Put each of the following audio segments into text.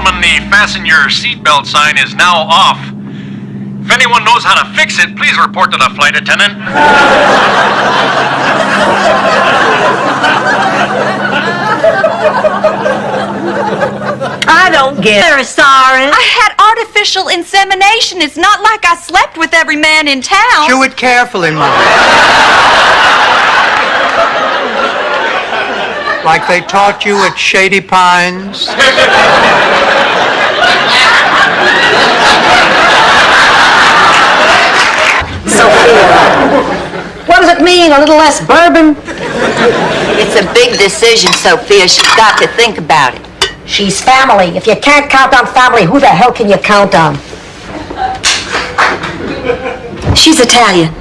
gentlemen, the fasten your seatbelt sign is now off. If anyone knows how to fix it, please report to the flight attendant. I don't get it. Sorry. I had artificial insemination. It's not like I slept with every man in town. Chew it carefully, Mom. Like they taught you at Shady Pines. Sophia, what does it mean, a little less bourbon? It's a big decision, Sophia. She's got to think about it. She's family. If you can't count on family, who the hell can you count on? She's Italian.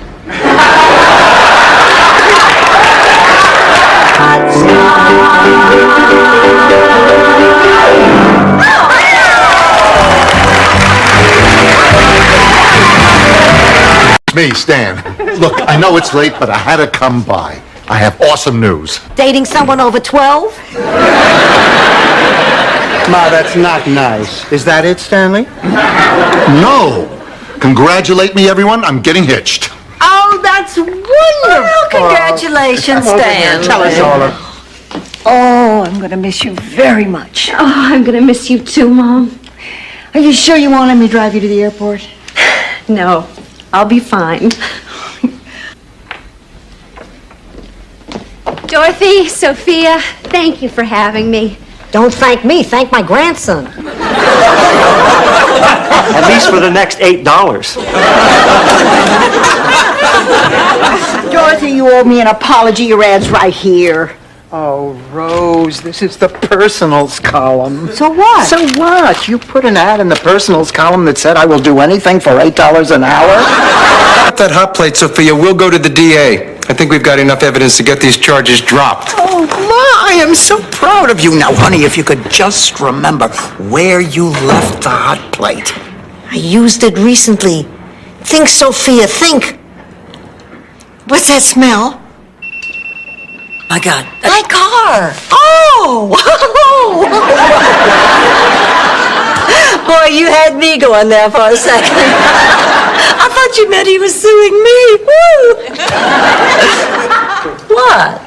Me, Stan. Look, I know it's late, but I had to come by. I have awesome news. Dating someone over 12? Ma, that's not nice. Is that it, Stanley? No. Congratulate me, everyone. I'm getting hitched. Oh, that's wonderful. Well, congratulations, Stan. Tell us all. Oh, I'm going to miss you very much. Oh, I'm gonna miss you too, Mom. Are you sure you won't let me drive you to the airport? No, I'll be fine. Dorothy, Sophia, thank you for having me. Don't thank me. Thank my grandson. At least for the next $8. Dorothy, you owe me an apology. Your ad's right here. Oh, Rose, this is the personals column. So what? So what? You put an ad in the personals column that said I will do anything for $8 an hour? That hot plate, Sophia. We'll go to the DA. I think we've got enough evidence to get these charges dropped. Oh, Ma, I am so proud of you. Now, honey, if you could just remember where you left the hot plate. I used it recently. Think, Sophia, think. What's that smell? My God. My car. Oh! Boy, you had me going there for a second. I thought you meant he was suing me. Woo! What?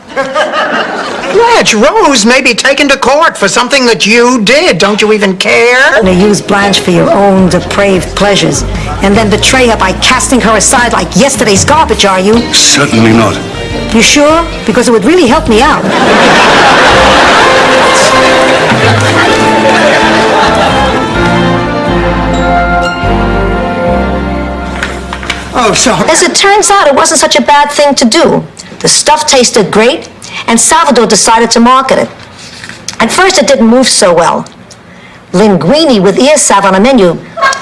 Blanche, Rose may be taken to court for something that you did. Don't you even care? To use Blanche for your own depraved pleasures, and then betray her by casting her aside like yesterday's garbage, are you? Certainly not. You sure? Because it would really help me out. Oh, so... As it turns out, it wasn't such a bad thing to do. The stuff tasted great, and Salvador decided to market it. At first, it didn't move so well. Linguine with ear salve on a menu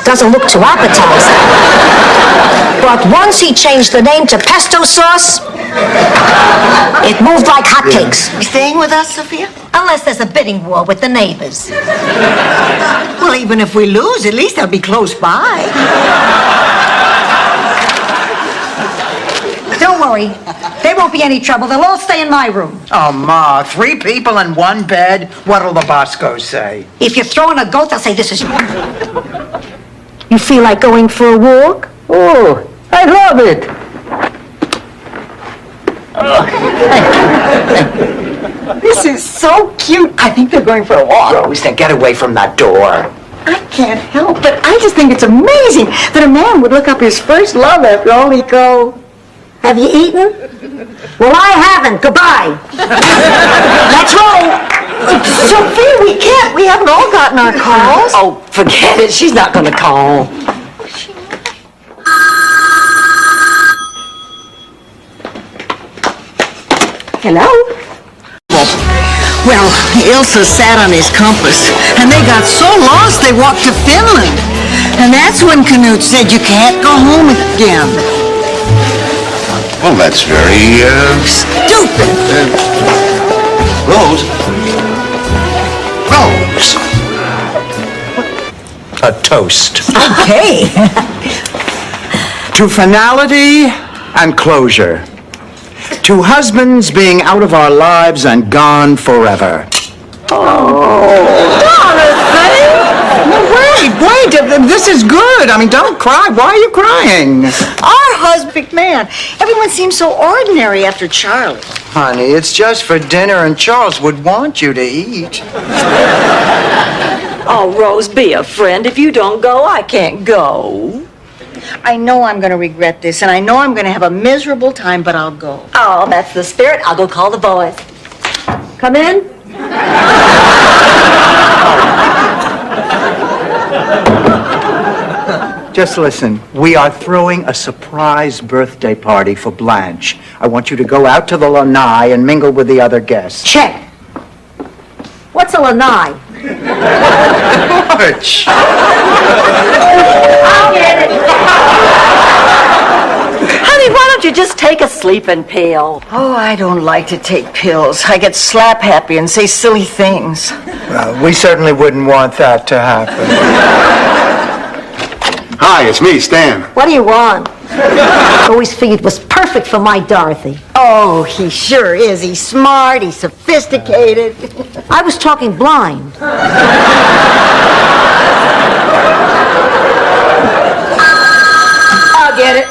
doesn't look too appetizing. But once he changed the name to pesto sauce, it moved like hotcakes. You staying with us, Sophia? Unless there's a bidding war with the neighbors. Well, even if we lose, at least they'll be close by. Don't worry. There won't be any trouble. They'll all stay in my room. Oh, Ma, 3 people in one bed. What'll the Boscos say? If you're throwing a goat, they'll say this is... You feel like going for a walk? Oh, I love it. This is so cute. I think they're going for a walk. Rose, then get away from that door. I can't help but I just think it's amazing that a man would look up his first love after all he go. Have you eaten? Well, I haven't. Goodbye. Let's roll. Sophia, we can't. We haven't all gotten our calls. Oh, forget it. She's not going to call. Hello? Well, Ilsa sat on his compass, and they got so lost they walked to Finland. And that's when Canute said you can't go home again. Well, that's very, Stupid! Rose. Rose. A toast. Okay. To finality and closure. To husbands being out of our lives and gone forever. Dorothy! Wait, this is good. I mean, don't cry. Why are you crying? Our husband, man. Everyone seems so ordinary after Charlie. Honey, it's just for dinner, and Charles would want you to eat. Oh, Rose, be a friend. If you don't go, I can't go. I know I'm going to regret this, and I know I'm going to have a miserable time, but I'll go. Oh, that's the spirit. I'll go call the boys. Come in. Just listen. We are throwing a surprise birthday party for Blanche. I want you to go out to the lanai and mingle with the other guests. Check. What's a lanai? March. I'll get it. Honey, why don't you just take a sleeping pill? Oh, I don't like to take pills. I get slap happy and say silly things. Well, we certainly wouldn't want that to happen. Hi, it's me, Stan. What do you want? I always figured it was perfect for my Dorothy. Oh, he sure is. He's smart, he's sophisticated. I was talking blind. I'll get it.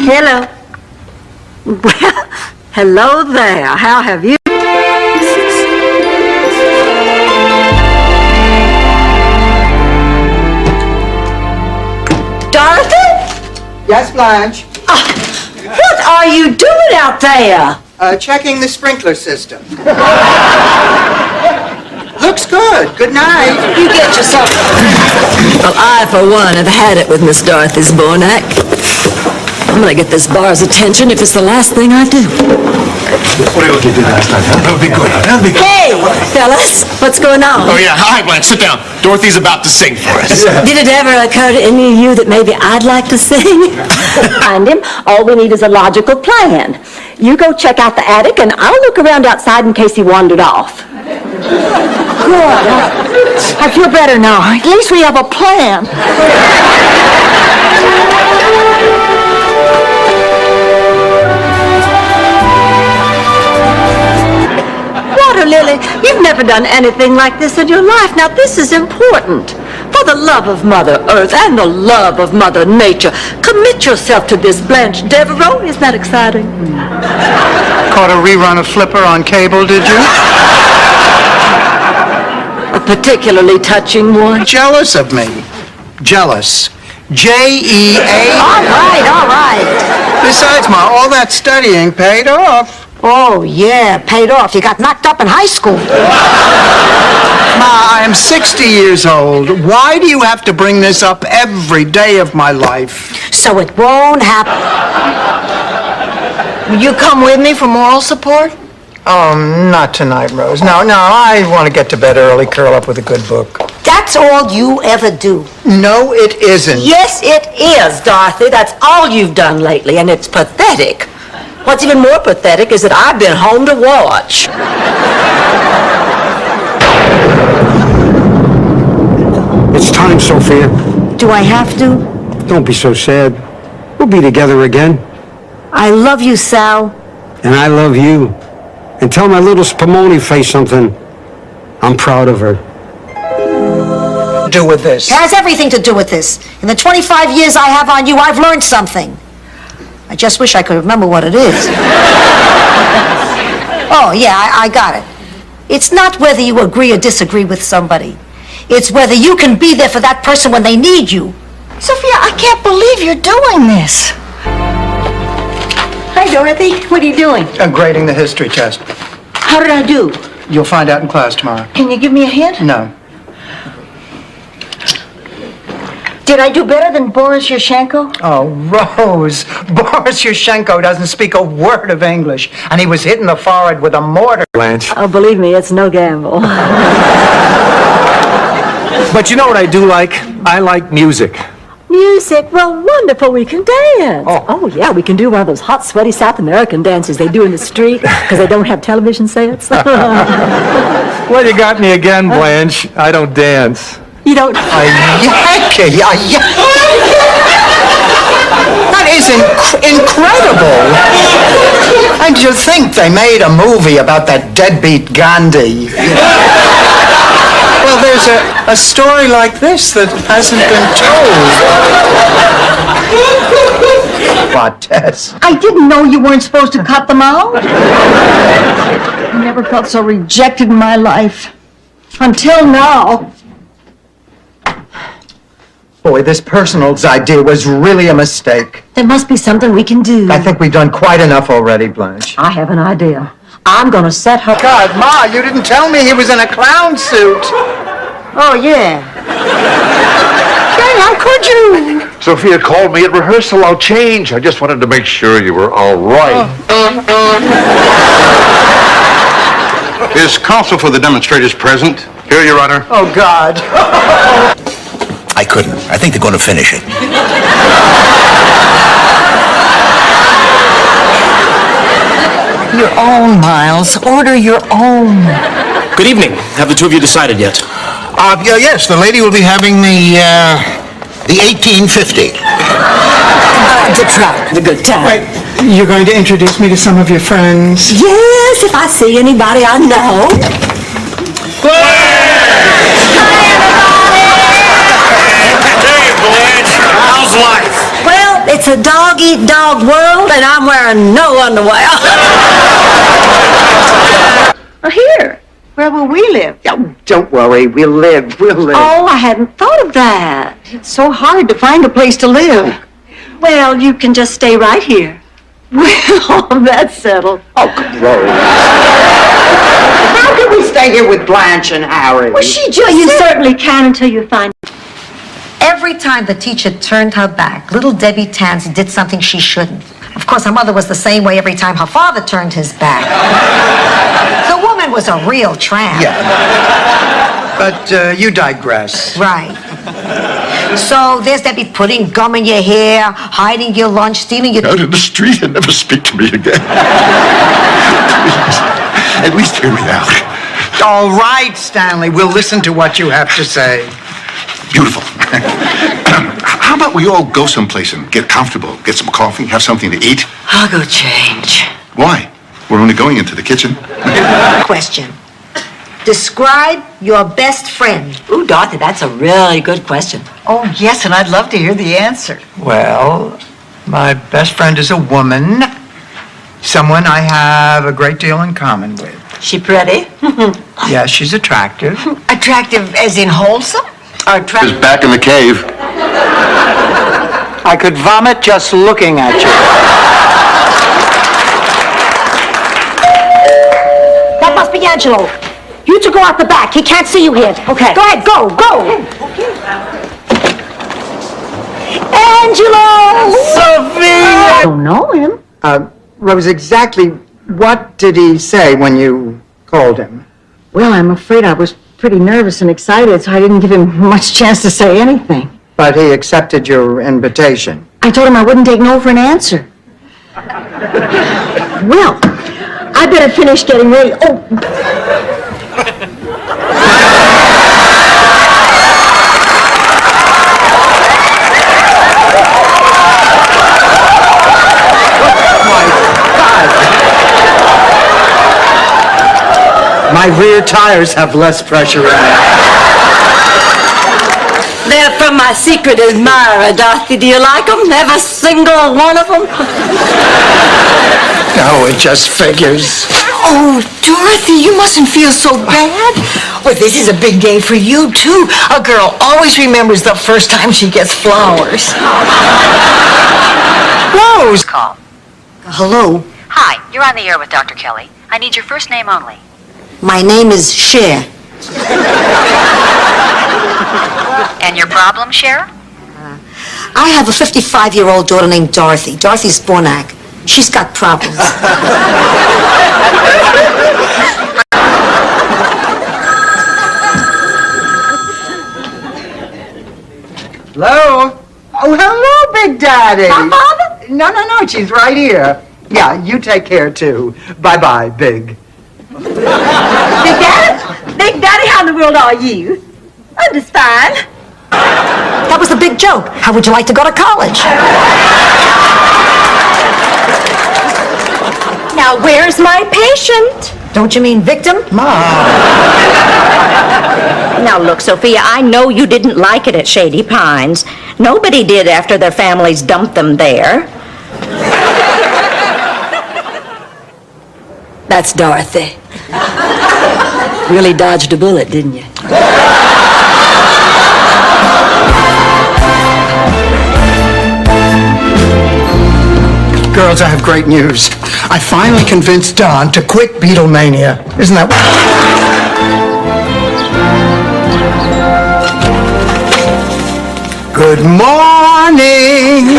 Hello. Well, hello there. How have you? Dorothy? Yes, Blanche? What are you doing out there? Checking the sprinkler system. Looks good. Good night. You get yourself... Well, I, for one, have had it with Miss Dorothy's Bornak. I'm gonna get this bar's attention if it's the last thing I do. What did you do last time? That'll be good. That'll be good. Hey, fellas, what's going on? Oh, yeah. Hi, Blanche. Sit down. Dorothy's about to sing for us. Did it ever occur to any of you that maybe I'd like to sing? Find him. All we need is a logical plan. You go check out the attic, and I'll look around outside in case he wandered off. Good. I feel better now. At least we have a plan. Water Lily, you've never done anything like this in your life. Now, this is important. For the love of Mother Earth and the love of Mother Nature, commit yourself to this, Blanche Devereaux. Isn't that exciting? Caught a rerun of Flipper on cable, did you? A particularly touching one. Jealous of me. Jealous. J-E-A. All right. Besides, Ma, all that studying paid off. Oh, yeah, paid off. You got knocked up in high school. Ma, I am 60 years old. Why do you have to bring this up every day of my life? So it won't happen. Will you come with me for moral support? Oh, not tonight, Rose. No, I want to get to bed early, curl up with a good book. That's all you ever do. No, it isn't. Yes, it is, Dorothy. That's all you've done lately, and it's pathetic. What's even more pathetic is that I've been home to watch. It's time, Sophia. Do I have to? Don't be so sad. We'll be together again. I love you, Sal. And I love you. And tell my little Spumoni face something. I'm proud of her. Do with this. It has everything to do with this. In the 25 years I have on you, I've learned something. I just wish I could remember what it is. Oh, yeah, I got it. It's not whether you agree or disagree with somebody. It's whether you can be there for that person when they need you. Sophia, I can't believe you're doing this. Hi, Dorothy. What are you doing? I'm grading the history test. How did I do? You'll find out in class tomorrow. Can you give me a hint? No. Did I do better than Boris Yashchenko? Oh, Rose. Boris Yashchenko doesn't speak a word of English, and he was hit in the forehead with a mortar. Blanche. Oh, believe me, it's no gamble. But you know what I do like? I like music. Music? Well, wonderful. We can dance. Oh, yeah, we can do one of those hot, sweaty South American dances they do in the street because they don't have television sets. Well, you got me again, Blanche. I don't dance. You don't... That is incredible. And to think they made a movie about that deadbeat Gandhi. Well, there's a story like this that hasn't been told. What, Tess? I didn't know you weren't supposed to cut them out. I never felt so rejected in my life. Until now. Boy, this personals idea was really a mistake. There must be something we can do. I think we've done quite enough already, Blanche. I have an idea. I'm gonna set her... God, Ma, you didn't tell me he was in a clown suit. Oh, yeah. Hey, how could you? Sophia called me at rehearsal. I'll change. I just wanted to make sure you were all right. Is counsel for the demonstrators present? Here, Your Honor. Oh, God. I couldn't. I think they're going to finish it. Your own, Miles. Order your own. Good evening. Have the two of you decided yet? Yes, the lady will be having the 1850. The trout, the good time. Wait, you're going to introduce me to some of your friends? Yes, if I see anybody I know. Hey, Blanche. How's life? Well, it's a dog-eat-dog world, and I'm wearing no underwear. Here. Where will we live? Oh, don't worry, we'll live. Oh, I hadn't thought of that. It's so hard to find a place to live. Well, you can just stay right here. Well, that's settled. Oh, gross. How can we stay here with Blanche and Harry? Well, she just you certainly can until you find... Every time the teacher turned her back, little Debbie Tans did something she shouldn't. Of course, her mother was the same way every time her father turned his back. The woman was a real tramp. Yeah. But you digress. Right. So there's Debbie putting gum in your hair, hiding your lunch, stealing your... Out in the street and never speak to me again. Please, at least hear me out. All right, Stanley, we'll listen to what you have to say. Beautiful. How about we all go someplace and get comfortable, get some coffee, have something to eat? I'll go change. Why? We're only going into the kitchen. Question. Describe your best friend. Ooh, Dorothy, that's a really good question. Oh, yes, and I'd love to hear the answer. Well, my best friend is a woman. Someone I have a great deal in common with. She pretty? Yeah, she's attractive. Attractive as in wholesome? Or attractive? He's back in the cave. I could vomit just looking at you. That must be Angelo. You two go out the back. He can't see you here. Okay. Go ahead, go. Angelo! Sophia! I don't know him. Rose, exactly what did he say when you called him? Well, I'm afraid I was pretty nervous and excited, so I didn't give him much chance to say anything. But he accepted your invitation. I told him I wouldn't take no for an answer. Well, I better finish getting ready. Oh. My rear tires have less pressure in them. They're from my secret admirer, Dorothy. Do you like them? Every single one of them? No, it just figures. Oh, Dorothy, you mustn't feel so bad. Well, this is a big day for you, too. A girl always remembers the first time she gets flowers. Rose! Call. Hello. Hi, you're on the air with Dr. Kelly. I need your first name only. My name is Cher. And your problem, Cher? I have a 55-year-old daughter named Dorothy. Dorothy Spornak. She's got problems. Hello? Oh, hello, Big Daddy. My father? No, she's right here. Yeah, you take care, too. Bye-bye, Big. Big Daddy? Big Daddy, how in the world are you? I'm just fine. That was the big joke. How would you like to go to college? Now, where's my patient? Don't you mean victim? Mom. Now, look, Sophia, I know you didn't like it at Shady Pines. Nobody did after their families dumped them there. That's Dorothy. Really dodged a bullet, didn't you? Girls, I have great news. I finally convinced Don to quit Beatlemania. Isn't that... Good morning!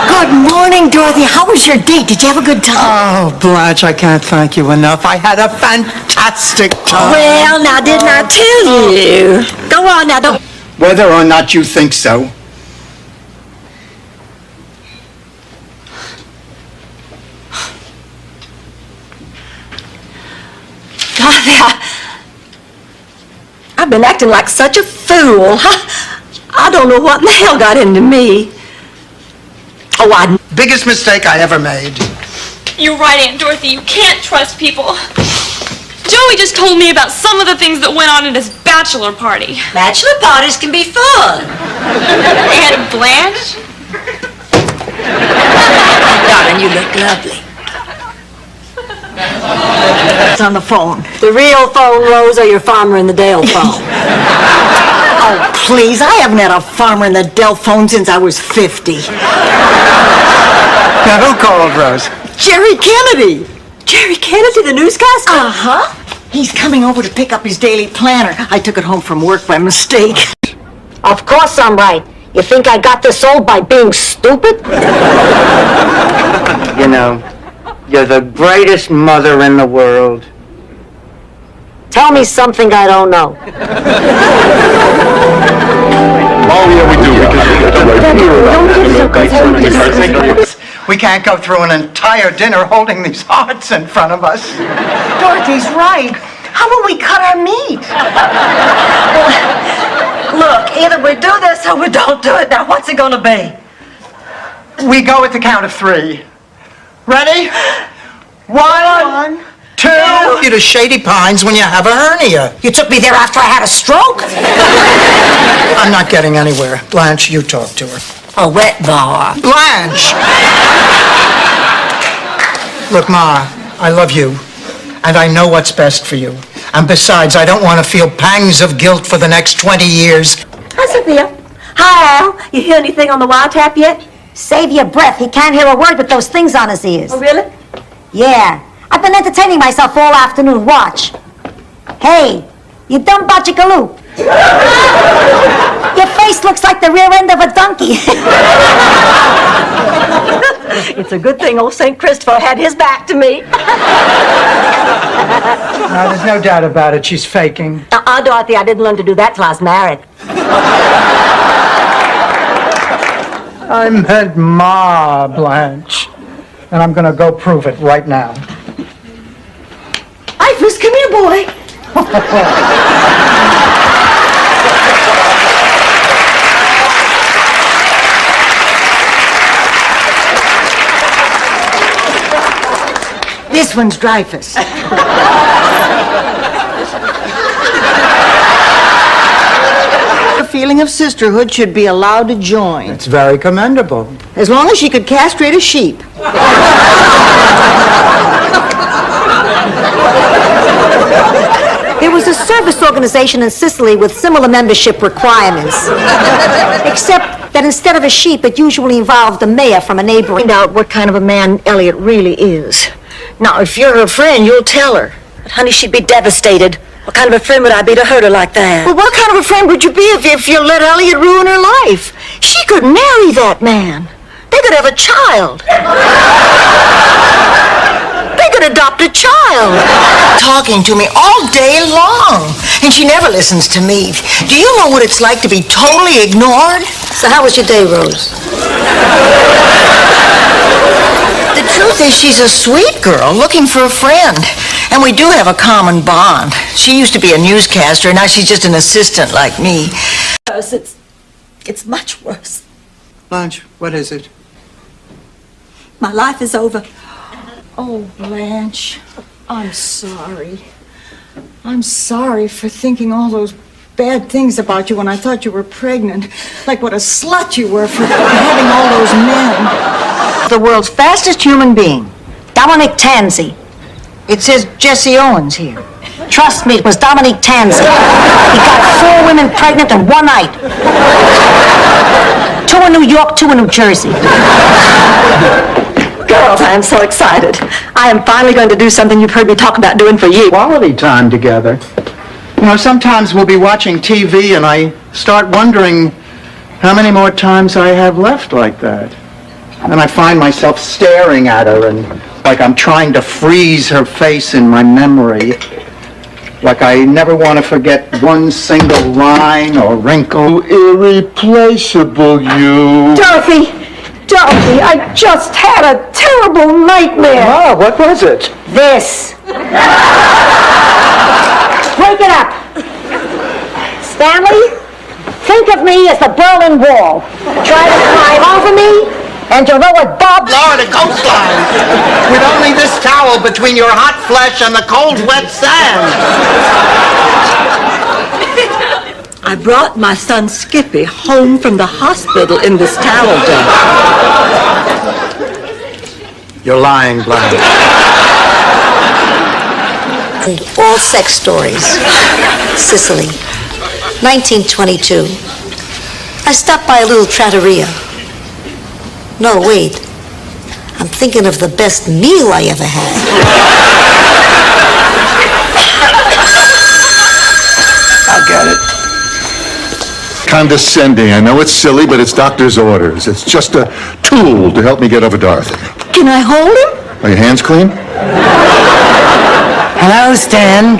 Good morning, Dorothy. How was your date? Did you have a good time? Oh, Blanche, I can't thank you enough. I had a fantastic time. Well, now, didn't I tell you? Go on now, don't... Whether or not you think so. Dorothy, I've been acting like such a fool. I don't know what in the hell got into me. Oh, Biggest mistake I ever made. You're right, Aunt Dorothy. You can't trust people. Joey just told me about some of the things that went on at his bachelor party. Bachelor parties can be fun. Aunt Blanche? Darling, you look lovely. It's on the phone. The real phone, Rose, or your farmer in the Dale phone? Oh, please, I haven't had a farmer in the Dell phone since I was 50. Now, who called, Rose? Jerry Kennedy. Jerry Kennedy, the newscaster? Uh-huh. He's coming over to pick up his daily planner. I took it home from work by mistake. Of course I'm right. You think I got this old by being stupid? You know, you're the greatest mother in the world. Tell me something I don't know. Oh, yeah, we do. We can't go through an entire dinner holding these hearts in front of us. Dorothy's right. How will we cut our meat? Look, either we do this or we don't do it. Now, what's it going to be? We go at the count of 3. Ready? 1, 2. You to Shady Pines when you have a hernia. You took me there after I had a stroke? I'm not getting anywhere. Blanche, you talk to her. A wet bar. Blanche! Look, Ma, I love you, and I know what's best for you. And besides, I don't want to feel pangs of guilt for the next 20 years. Hi, Sophia. Hi, Al. You hear anything on the wiretap yet? Save your breath. He can't hear a word with those things on his ears. Oh, really? Yeah. I've been entertaining myself all afternoon. Watch. Hey, you dumb bajigaloop. Your face looks like the rear end of a donkey. It's a good thing old St. Christopher had his back to me. No, there's no doubt about it. She's faking. Dorothy, I didn't learn to do that till I was married. I meant Ma, Blanche. And I'm going to go prove it right now. Ifus, come here, boy. This one's Dreyfus. A feeling of sisterhood should be allowed to join. It's very commendable. As long as she could castrate a sheep. There was a service organization in Sicily with similar membership requirements. Except that instead of a sheep, it usually involved the mayor from a neighboring... Find out what kind of a man Elliot really is. Now, if you're her friend, you'll tell her. But, honey, she'd be devastated. What kind of a friend would I be to hurt her like that? Well, what kind of a friend would you be if you let Elliot ruin her life? She could marry that man. They could have a child. They could adopt a child. Talking to me all day long. And she never listens to me. Do you know what it's like to be totally ignored? So how was your day, Rose? The truth is, she's a sweet girl looking for a friend. And we do have a common bond. She used to be a newscaster, now she's just an assistant like me. It's much worse. Blanche, what is it? My life is over. Oh, Blanche, I'm sorry. I'm sorry for thinking all those bad things about you when I thought you were pregnant. Like what a slut you were for having all those men. The world's fastest human being. Dominic Tanzi. It says Jesse Owens here. Trust me, it was Dominic Tanzi. He got 4 women pregnant in one night. 2 in New York, 2 in New Jersey. Girls, I am so excited. I am finally going to do something you've heard me talk about doing for years. Quality time together. You know, sometimes we'll be watching TV and I start wondering how many more times I have left like that. And I find myself staring at her and like I'm trying to freeze her face in my memory. Like I never want to forget one single line or wrinkle. Irreplaceable, you. Dorothy, I just had a terrible nightmare. Oh, what was it? This. Break it up. Stanley, think of me as the Berlin Wall. Try to climb over me, and you'll know what Bob... Laura, the coastline. With only this towel between your hot flesh and the cold, wet sand. I brought my son Skippy home from the hospital in this towel dump. You're lying, Blanche. And all sex stories. Sicily, 1922. I stopped by a little trattoria. No, wait. I'm thinking of the best meal I ever had. I get it. Condescending. I know it's silly, but it's doctor's orders. It's just a tool to help me get over Dorothy. Can I hold him? Are your hands clean? Hello, Stan.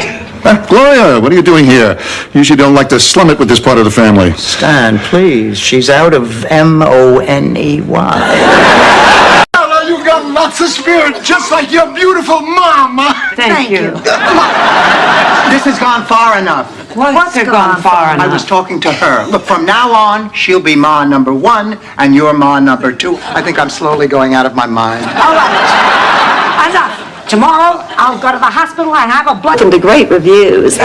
Gloria, what are you doing here? Usually don't like to slum it with this part of the family. Stan, please. She's out of M-O-N-E-Y. You've got lots of spirit, just like your beautiful mama. Thank you. This has gone far enough. What's gone far enough? I was talking to her. Look, from now on, she'll be Ma number 1, and you're Ma number 2. I think I'm slowly going out of my mind. All right. Enough. Tomorrow, I'll go to the hospital and have a blood... Some great reviews.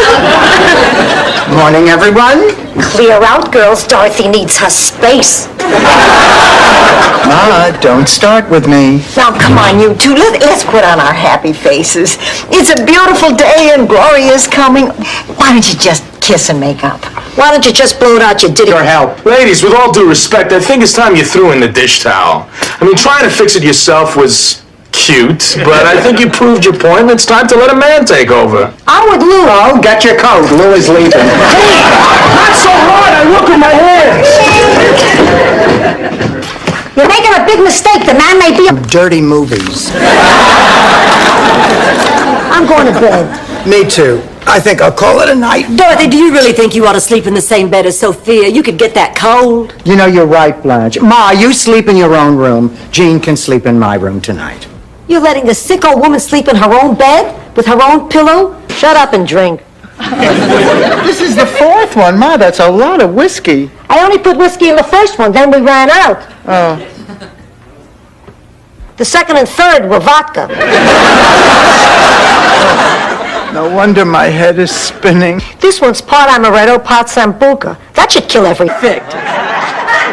Morning, everyone. Clear out, girls. Dorothy needs her space. Ma, don't start with me. Now, come on, you two. Let's put on our happy faces. It's a beautiful day and Gloria's coming. Why don't you just kiss and make up? Why don't you just blow it out your ditty? Your help. Ladies, with all due respect, I think it's time you threw in the dish towel. I mean, trying to fix it yourself was cute, but I think you proved your point, and it's time to let a man take over. I'm with Lou. Oh, get your coat. Lou is leaving. Not so hard, I look at my hands. You're making a big mistake. The man may be... Dirty movies. I'm going to bed. Me too. I think I'll call it a night. Dorothy, do you really think you ought to sleep in the same bed as Sophia? You could get that cold. You know, you're right, Blanche. Ma, you sleep in your own room. Jean can sleep in my room tonight. You're letting a sick old woman sleep in her own bed with her own pillow? Shut up and drink. This is the 4th one, Ma. That's a lot of whiskey. I only put whiskey in the first one, then we ran out. Oh. The second and third were vodka. No wonder my head is spinning. This one's part amaretto, part sambuca. That should kill everything.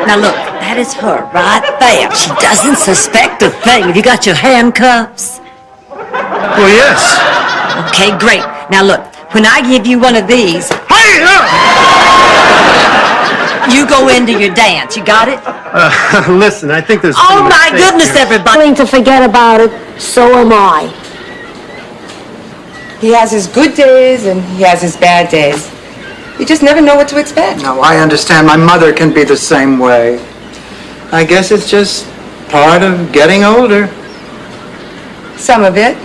Now look, that is her right there. She doesn't suspect a thing. Have you got your handcuffs? Well, yes. Okay, great. Now look, when I give you one of these, you go into your dance. You got it? Listen, I think there's... Oh my goodness, everybody. Willing to forget about it, so am I. He has his good days and he has his bad days. You just never know what to expect. No, I understand. My mother can be the same way. I guess it's just part of getting older. Some of it.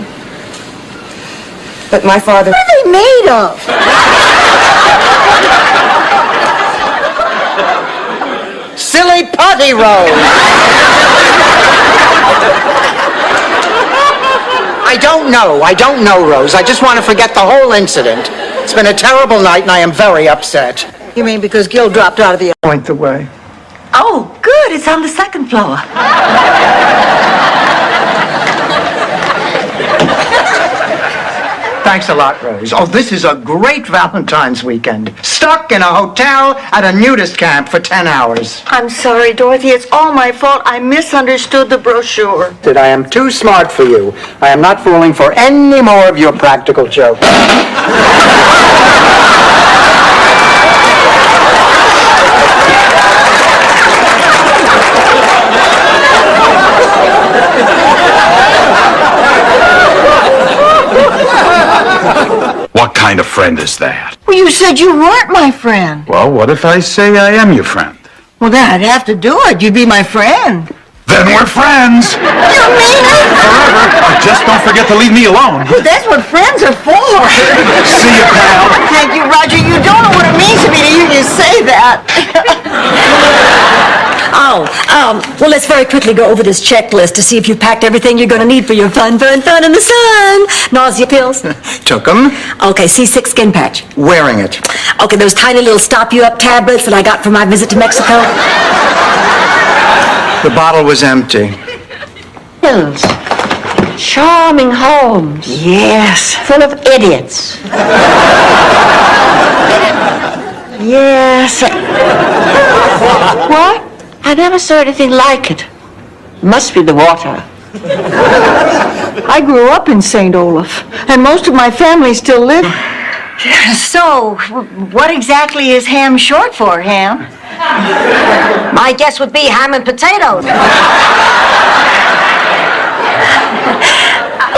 But my father... What are they made of? Silly putty roll. I don't know, Rose. I just want to forget the whole incident. It's been a terrible night and I am very upset. You mean because Gil dropped out of the... Point the way. Oh, good. It's on the second floor. Thanks a lot, Rose. Oh, this is a great Valentine's weekend. Stuck in a hotel at a nudist camp for 10 hours. I'm sorry, Dorothy. It's all my fault. I misunderstood the brochure. I am too smart for you. I am not falling for any more of your practical jokes. What kind of friend is that? Well, you said you weren't my friend. Well, what if I say I am your friend? Well, then I'd have to do it. You'd be my friend. Then we're friends! You mean it? Forever! Just don't forget to leave me alone. Well, that's what friends are for. See you, pal. Thank you, Roger. You don't know what it means to me to hear you say that. Well, let's very quickly go over this checklist to see if you've packed everything you're going to need for your fun in the sun. Nausea pills? Took them. Okay, C6 skin patch. Wearing it. Okay, those tiny little stop-you-up tablets that I got for my visit to Mexico. The bottle was empty. Hills. Charming homes. Yes. Full of idiots. Yes. What? I never saw anything like it. Must be the water. I grew up in St. Olaf, and most of my family still live. So, what exactly is ham short for, Ham? My guess would be ham and potatoes.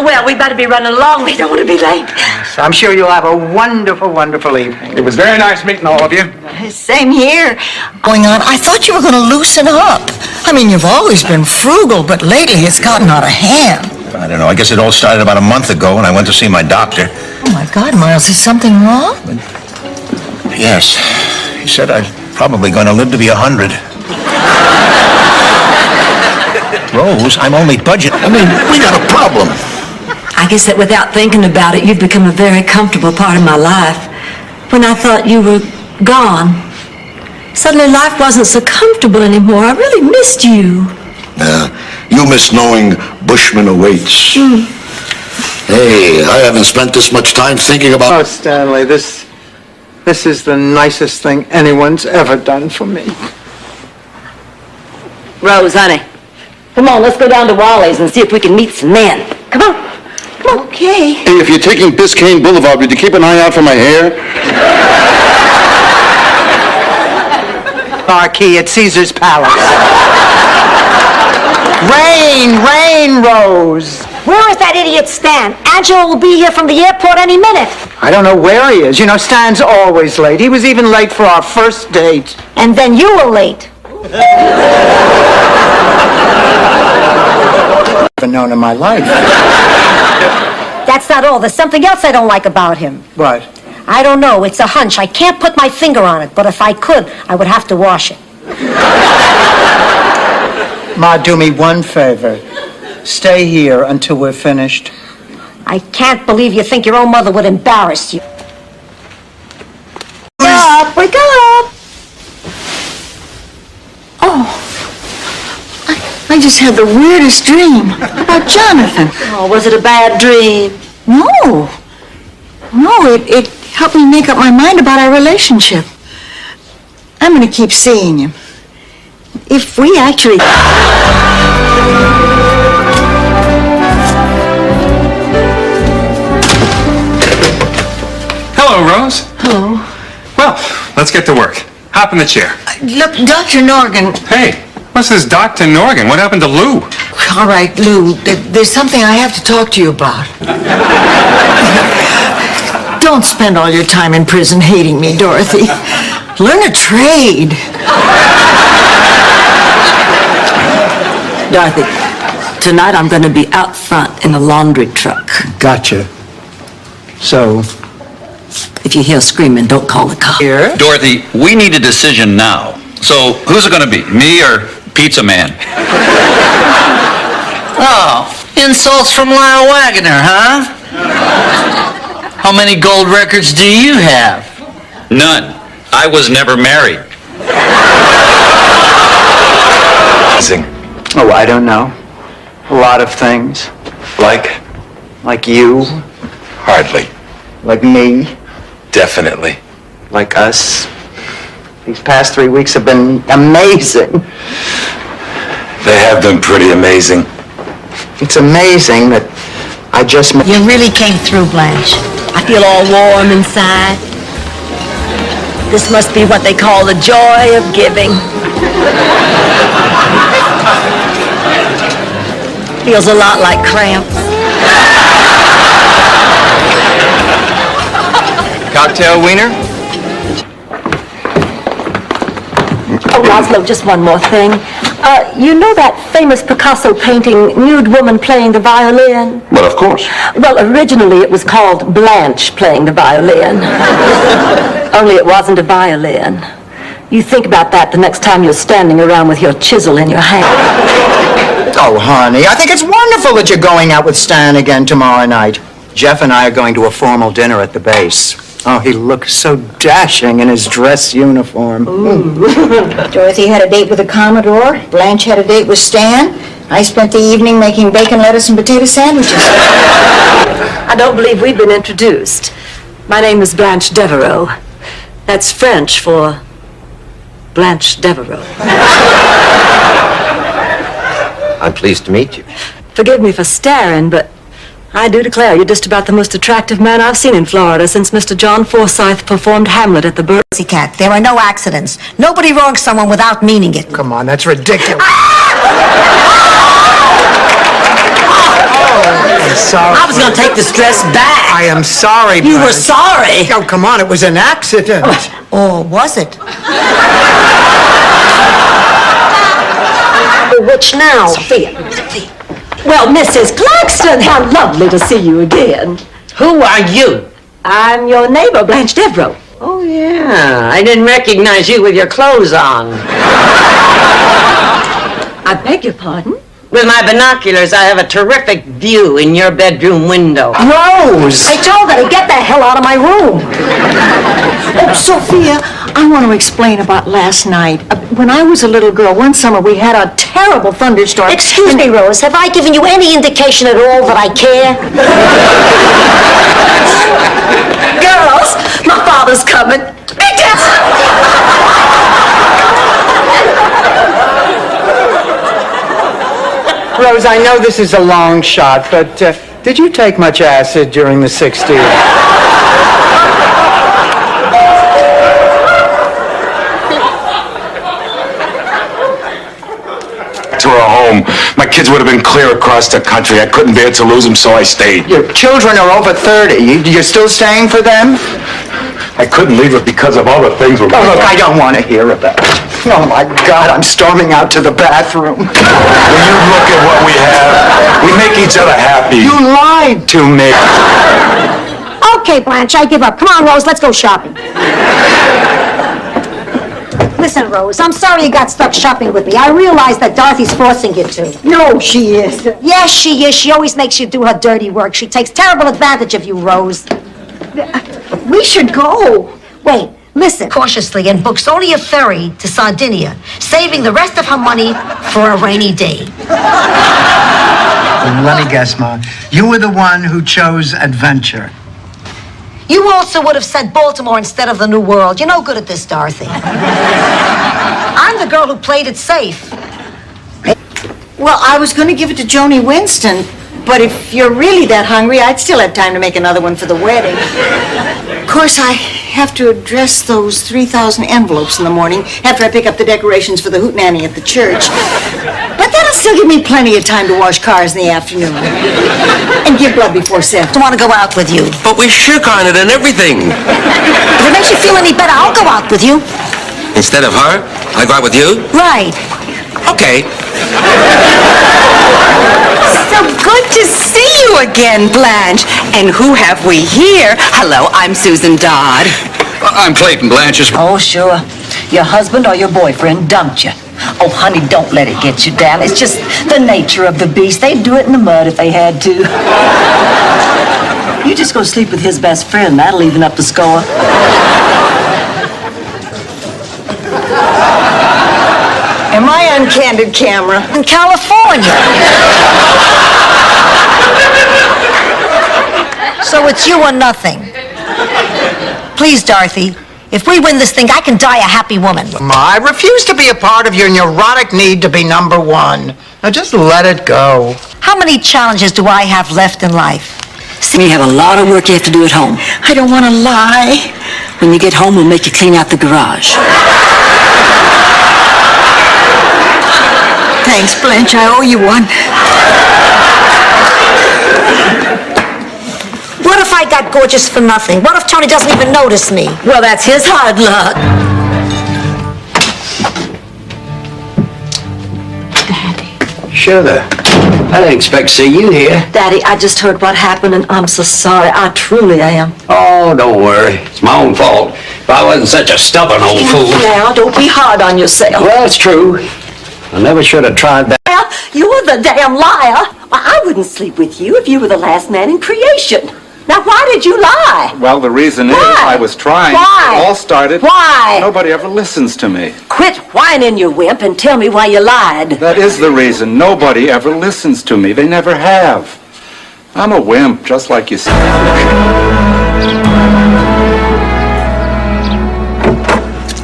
Well, we better be running along. We don't want to be late. So I'm sure you'll have a wonderful, wonderful evening. It was very nice meeting all of you. Same here. Going on, I thought you were going to loosen up. I mean, you've always been frugal, but lately it's gotten out of hand. I don't know. I guess it all started about a month ago when I went to see my doctor. Oh, my God, Miles, is something wrong? Yes. He said I'm probably going to live to be 100. Rose, I'm only budget. I mean, we got a problem. I guess that without thinking about it, you've become a very comfortable part of my life. When I thought you were gone, suddenly life wasn't so comfortable anymore. I really missed you. You miss knowing Bushman awaits. Hey, I haven't spent this much time thinking about... Oh, Stanley, this is the nicest thing anyone's ever done for me. Rose, honey, come on, let's go down to Wally's and see if we can meet some men. Come on. Okay. Hey, if you're taking Biscayne Boulevard, would you keep an eye out for my hair? Marquis at Caesar's Palace. Rain, Rose. Where is that idiot Stan? Angelo will be here from the airport any minute. I don't know where he is. You know, Stan's always late. He was even late for our first date. And then you were late. I've known in my life. That's not all. There's something else I don't like about him. What? I don't know. It's a hunch. I can't put my finger on it, but if I could, I would have to wash it. Ma, do me one favor. Stay here until we're finished. I can't believe you think your own mother would embarrass you. Wake up! Wake up! Oh, I just had the weirdest dream about Jonathan. Oh, was it a bad dream? No, it helped me make up my mind about our relationship. I'm going to keep seeing him. If we actually... Hello, Rose. Hello. Well, let's get to work. Hop in the chair. Look, Dr. Norgan. Hey, what's this Dr. Norgan? What happened to Lou? All right, Lou, there's something I have to talk to you about. Don't spend all your time in prison hating me, Dorothy. Learn a trade. Dorothy, tonight I'm going to be out front in a laundry truck. Gotcha. So... If you hear screaming, don't call the cops. Here? Dorothy, we need a decision now. So, who's it going to be? Me or Pizza Man? Oh, insults from Lyle Waggoner, huh? How many gold records do you have? None. I was never married. Oh, I don't know. A lot of things. Like? Like you. Hardly. Like me? Definitely. Like us? These past 3 weeks have been amazing. They have been pretty amazing. It's amazing that I just... You really came through, Blanche. I feel all warm inside. This must be what they call the joy of giving. Feels a lot like cramps. Cocktail wiener? Oh, Laszlo, just one more thing. You know that famous Picasso painting, Nude Woman Playing the Violin? Well, of course. Well, originally it was called Blanche Playing the Violin. Only it wasn't a violin. You think about that the next time you're standing around with your chisel in your hand. Oh, honey, I think it's wonderful that you're going out with Stan again tomorrow night. Jeff and I are going to a formal dinner at the base. Oh, he looks so dashing in his dress uniform. Dorothy had a date with the Commodore. Blanche had a date with Stan. I spent the evening making bacon, lettuce, and potato sandwiches. I don't believe we've been introduced. My name is Blanche Devereaux. That's French for Blanche Devereaux. I'm pleased to meet you. Forgive me for staring, but I do declare you're just about the most attractive man I've seen in Florida since Mr. John Forsythe performed Hamlet at the Berkeley Cat, there are no accidents. Nobody wrongs someone without meaning it. Come on, that's ridiculous. I'm sorry. I was going to take this dress back. I am sorry, You were Blanche. sorry. Oh, come on, it was an accident. Or was it? Which now? Sophia. Well, Mrs. Claxton, how lovely to see you again. Who are you? I'm your neighbor, Blanche Devereaux. Oh, yeah. I didn't recognize you with your clothes on. I beg your pardon? With my binoculars, I have a terrific view in your bedroom window. Rose! I told her to get the hell out of my room. Oh, Sophia, I want to explain about last night. When I was a little girl, one summer we had a terrible thunderstorm. Excuse me, Rose, have I given you any indication at all that I care? Girls, my father's coming. Be Rose, I know this is a long shot, but did you take much acid during the 60s? To our home. My kids would have been clear across the country. I couldn't bear to lose them, so I stayed. Your children are over 30. You're still staying for them? I couldn't leave it because of all the things we're Oh, look, I don't want to hear about it. Oh, my God, I'm storming out to the bathroom. Will you look at what we have? We make each other happy. You lied to me. Okay, Blanche, I give up. Come on, Rose, let's go shopping. Listen, Rose, I'm sorry you got stuck shopping with me. I realize that Dorothy's forcing you to. No, she isn't. Yes, she is. She always makes you do her dirty work. She takes terrible advantage of you, Rose. We should go. Wait, listen. Cautiously and books only a ferry to Sardinia, saving the rest of her money for a rainy day. Let me guess, Ma. You were the one who chose adventure. You also would have said Baltimore instead of the New World. You're no good at this, Dorothy. I'm the girl who played it safe. Well, I was going to give it to Joni Winston, but if you're really that hungry, I'd still have time to make another one for the wedding. Of course, I have to address those 3,000 envelopes in the morning after I pick up the decorations for the hootenanny at the church. But that'll still give me plenty of time to wash cars in the afternoon and give blood before 7. I want to go out with you. But we shook on it and everything. If it makes you feel any better, I'll go out with you. Instead of her, I go out with you? Right. Okay. So good to see you again, Blanche. And who have we here? Hello, I'm Susan Dodd. I'm Clayton, Blanche's. Oh, sure. Your husband or your boyfriend dumped you. Oh, honey, don't let it get you down. It's just the nature of the beast. They'd do it in the mud if they had to. You just go sleep with his best friend. That'll even up the score. Am I on candid camera? In California. So it's you or nothing. Please, Dorothy, if we win this thing, I can die a happy woman. I refuse to be a part of your neurotic need to be number one. Now just let it go. How many challenges do I have left in life? We have a lot of work you have to do at home. I don't want to lie. When you get home, we'll make you clean out the garage. Thanks, Blanche. I owe you one. What if I got gorgeous for nothing? What if Tony doesn't even notice me? Well, that's his hard luck. Sure there. I didn't expect to see you here. Daddy, I just heard what happened, and I'm so sorry. I truly am. Oh, don't worry. It's my own fault. If I wasn't such a stubborn old fool. Now, don't be hard on yourself. Well, it's true. I never should have tried that. Well, you're the damn liar. Why, I wouldn't sleep with you if you were the last man in creation. Now, why did you lie? Well, the reason is I was trying. Why? It all started. Why? Nobody ever listens to me. Quit whining, you wimp, and tell me why you lied. That is the reason. Nobody ever listens to me. They never have. I'm a wimp, just like you said.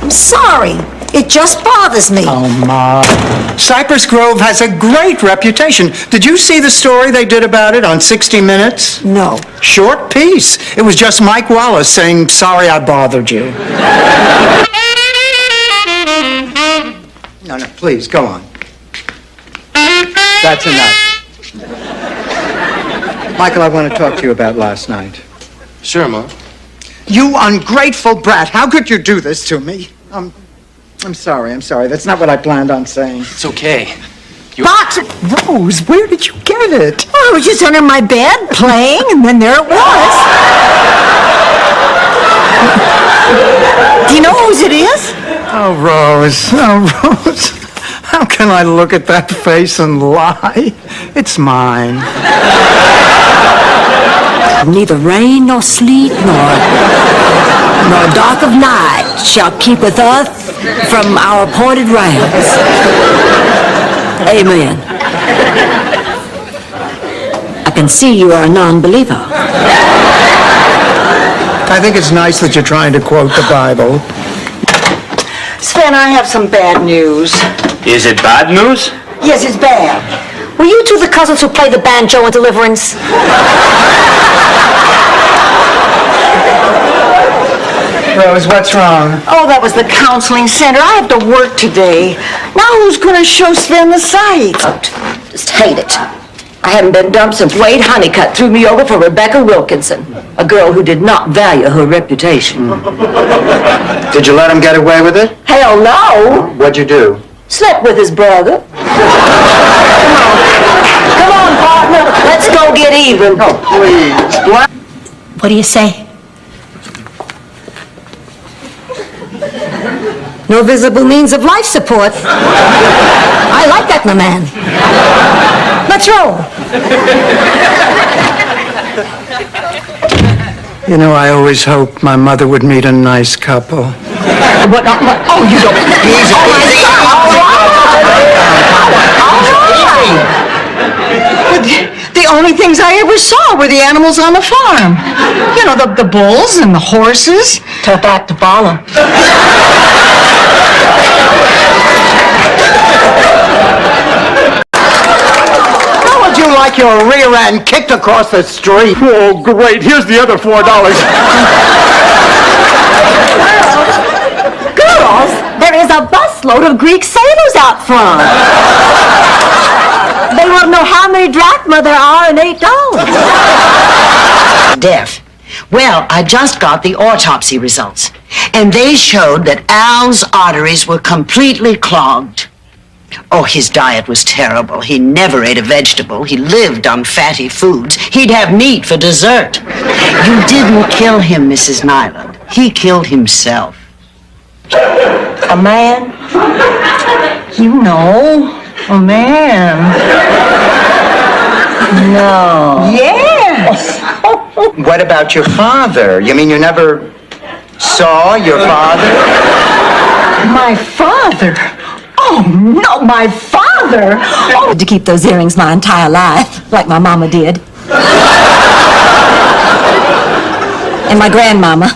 I'm sorry. It just bothers me. Oh, Ma. Cypress Grove has a great reputation. Did you see the story they did about it on 60 Minutes? No. Short piece. It was just Mike Wallace saying, sorry I bothered you. No, please, go on. That's enough. Michael, I want to talk to you about last night. Sure, Mom. You ungrateful brat. How could you do this to me? I'm sorry. That's not what I planned on saying. It's okay. Box Rose, where did you get it? Oh, I was just under my bed playing, and then there it was. Do you know whose it is? Oh, Rose. How can I look at that face and lie? It's mine. Neither rain nor sleet nor dark of night shall keepeth us from our appointed rounds. Amen. I can see you are a non-believer. I think it's nice that you're trying to quote the Bible. Sven, I have some bad news. Is it bad news? Yes, it's bad. Were you two the cousins who played the banjo in Deliverance? Rose, what's wrong? Oh, that was the counseling center. I have to work today. Now who's going to show Sven the sights? Just hate it. I haven't been dumped since Wade Honeycutt threw me over for Rebecca Wilkinson, a girl who did not value her reputation. Did you let him get away with it? Hell no! What'd you do? Slept with his brother. Come on, partner. Let's go get even. Oh, please. What do you say? No visible means of life support. I like that in a man. Let's roll. You know, I always hoped my mother would meet a nice couple. Oh, you don't. Easy. Oh, my God. The only things I ever saw were the animals on the farm. You know, the bulls and the horses. Tough act to follow. How would you like your rear end kicked across the street? Oh, great. Here's the other $4. Girls, there is a busload of Greek sailors out front. They want to know how many drachma there are in $8. Deaf. Well, I just got the autopsy results, and they showed that Al's arteries were completely clogged. Oh, his diet was terrible. He never ate a vegetable. He lived on fatty foods. He'd have meat for dessert. You didn't kill him, Mrs. Nyland. He killed himself. A man? You know, a man. No. Yes. What about your father? You mean you never saw your father? My father? Oh, no, my father! Oh. To keep those earrings my entire life, like my mama did. and my grandmama,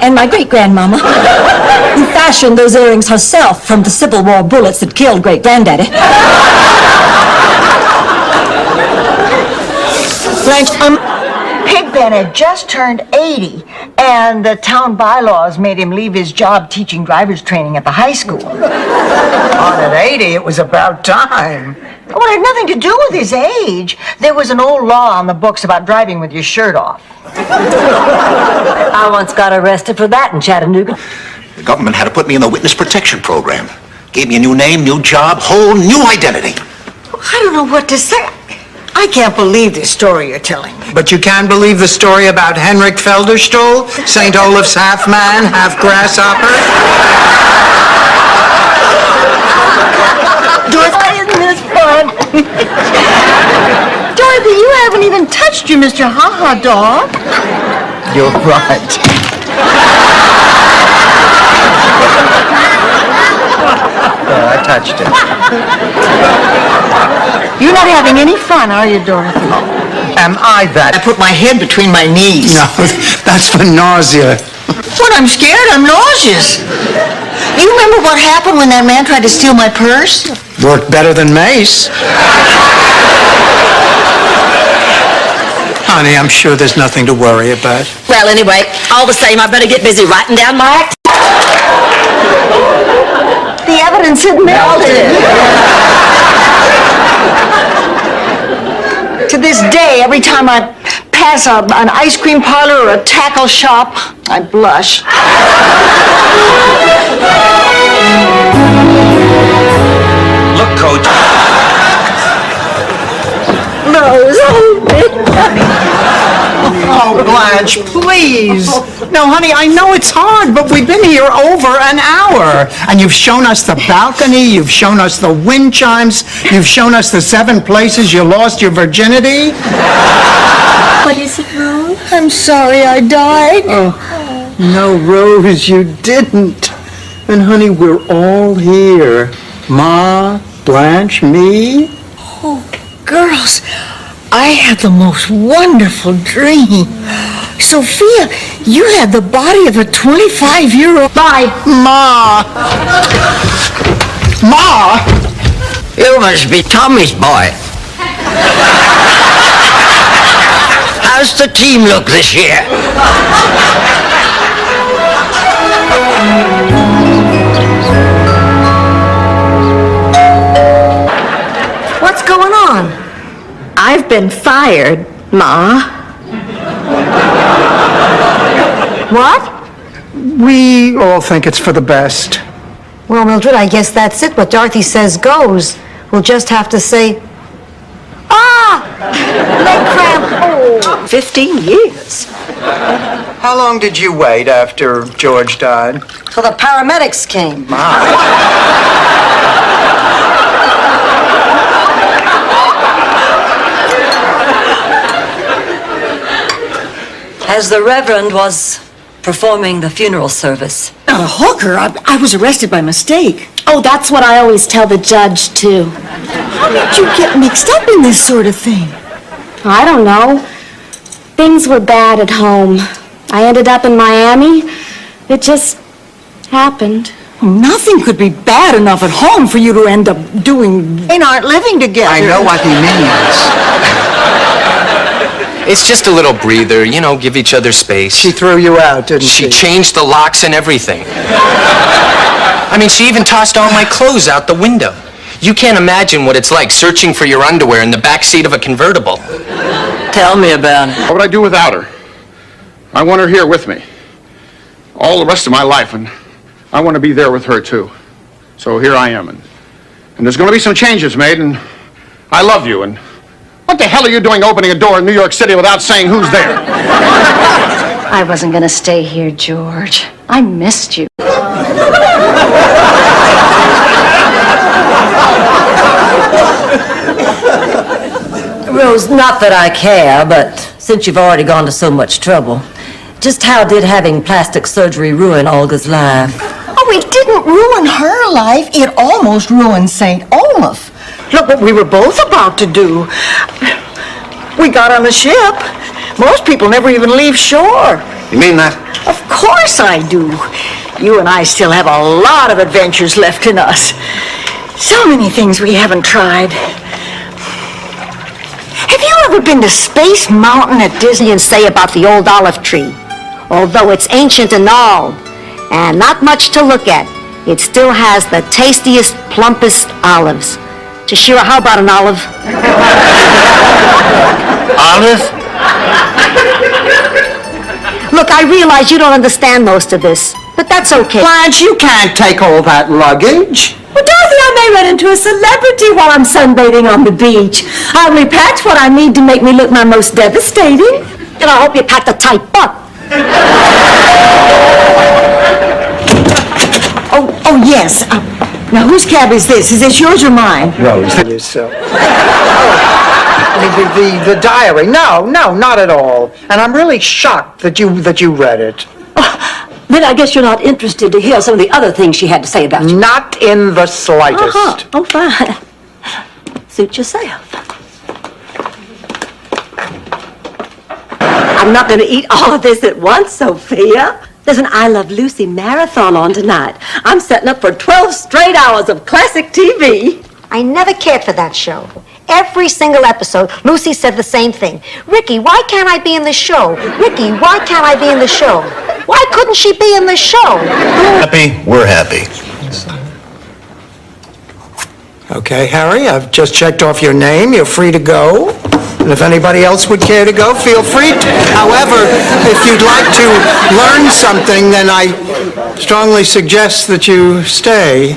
and my great-grandmama, who fashioned those earrings herself from the Civil War bullets that killed great-granddaddy. Blanche, Pigpen had just turned 80, and the town bylaws made him leave his job teaching driver's training at the high school. At 80, it was about time. Well, it had nothing to do with his age. There was an old law on the books about driving with your shirt off. I once got arrested for that in Chattanooga. The government had to put me in the witness protection program. Gave me a new name, new job, whole new identity. I don't know what to say. I can't believe this story you're telling me. But you can believe the story about Henrik Felderstuhl, St. Olaf's half man, half grasshopper? Dorothy, isn't this fun? Dorothy, you haven't even touched your Mr. Ha-Ha dog. You're right. I touched it. You're not having any fun, are you, Dorothy? Am I that? I put my head between my knees. No, that's for nausea. When I'm scared, I'm nauseous. You remember what happened when that man tried to steal my purse? Worked better than Mace. Honey, I'm sure there's nothing to worry about. Well, anyway, all the same, I better get busy writing down my act. The evidence had melted. To this day, every time I pass an ice cream parlor or a tackle shop, I blush. Look, Coach. Rose, Oh, Blanche, please. No, honey, I know it's hard, but we've been here over an hour. And you've shown us the balcony, you've shown us the wind chimes, you've shown us the 7 places you lost your virginity. What is it, Rose? I'm sorry I died. Oh, no, Rose, you didn't. And honey, we're all here. Ma, Blanche, me. Oh, girls, I had the most wonderful dream. Sophia, you had the body of a 25-year-old. Bye. Ma! Ma! You must be Tommy's boy. How's the team look this year? What's going on? I've been fired, Ma. What? We all think it's for the best. Well, Mildred, I guess that's it. What Dorothy says goes. We'll just have to say, leg cramp. Oh, 15 years. How long did you wait after George died? Till the paramedics came. As the Reverend was performing the funeral service. Not a hooker. I was arrested by mistake. Oh, that's what I always tell the judge, too. How did you get mixed up in this sort of thing? I don't know. Things were bad at home. I ended up in Miami. It just happened. Nothing could be bad enough at home for you to end up doing... They aren't living together. I know what he means. It's just a little breather, you know, give each other space. She threw you out, didn't she? She changed the locks and everything. I mean, she even tossed all my clothes out the window. You can't imagine what it's like searching for your underwear in the back seat of a convertible. Tell me about it. What would I do without her? I want her here with me. All the rest of my life, and I want to be there with her, too. So here I am, and there's going to be some changes made, and I love you, and what the hell are you doing opening a door in New York City without saying who's there? I wasn't going to stay here, George. I missed you. Rose, not that I care, but since you've already gone to so much trouble, just how did having plastic surgery ruin Olga's life? Oh, it didn't ruin her life. It almost ruined St. Olaf. Look what we were both about to do. We got on the ship. Most people never even leave shore. You mean that? Of course I do. You and I still have a lot of adventures left in us. So many things we haven't tried. Have you ever been to Space Mountain at Disney? And say about the old olive tree. Although it's ancient and all, and not much to look at, it still has the tastiest, plumpest olives. Tashira, how about an olive? Olive? Look, I realize you don't understand most of this, but that's okay. Blanche, you can't take all that luggage. Well, Dorothy, I may run into a celebrity while I'm sunbathing on the beach. I'll repack what I need to make me look my most devastating. And I hope you packed a tight butt. Oh, yes. Now, whose cab is this? Is this yours or mine? Rose. The diary. No, not at all. And I'm really shocked that you read it. Then I guess you're not interested to hear some of the other things she had to say about you. Not in the slightest. Uh-huh. Oh, fine. Suit yourself. I'm not going to eat all of this at once, Sophia. There's an I Love Lucy marathon on tonight. I'm setting up for 12 straight hours of classic TV. I never cared for that show. Every single episode, Lucy said the same thing. Ricky, why can't I be in the show? Ricky, why can't I be in the show? Why couldn't she be in the show? Happy? We're happy. Okay, Harry, I've just checked off your name. You're free to go. And if anybody else would care to go, feel free to. However, if you'd like to learn something, then I strongly suggest that you stay.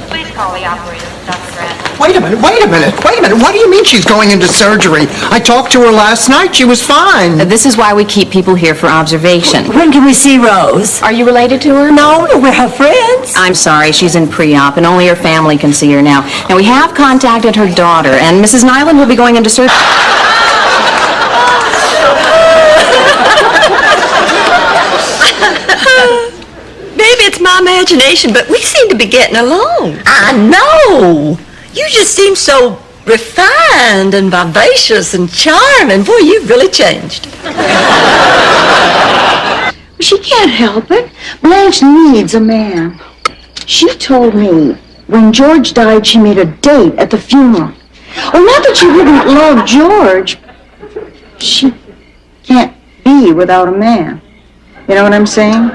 Please call the operator, Dr. Grant. Wait a minute. What do you mean she's going into surgery? I talked to her last night. She was fine. This is why we keep people here for observation. When can we see Rose? Are you related to her? No, we're her friends. I'm sorry, she's in pre-op, and only her family can see her now. Now, we have contacted her daughter, and Mrs. Nyland will be going into surgery. Maybe it's my imagination, but we seem to be getting along. I know. You just seem so refined and vivacious and charming. Boy, you've really changed. She can't help it. Blanche needs a man. She told me when George died, she made a date at the funeral. Oh, not that she wouldn't love George. She can't be without a man. You know what I'm saying?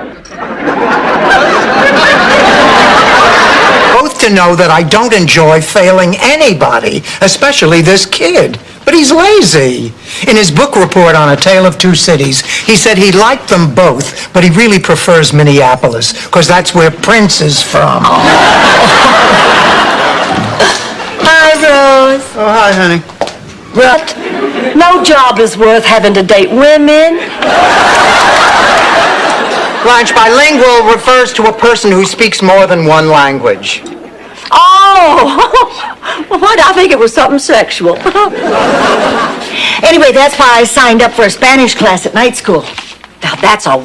Both to know that I don't enjoy failing anybody, especially this kid. But he's lazy. In his book report on A Tale of Two Cities, he said he liked them both, but he really prefers Minneapolis, because that's where Prince is from. Hi, Rose. Oh, hi, honey. But no job is worth having to date women. Blanche, bilingual refers to a person who speaks more than one language. Oh, well, why did I think it was something sexual? Anyway, that's why I signed up for a Spanish class at night school. Now, that's a...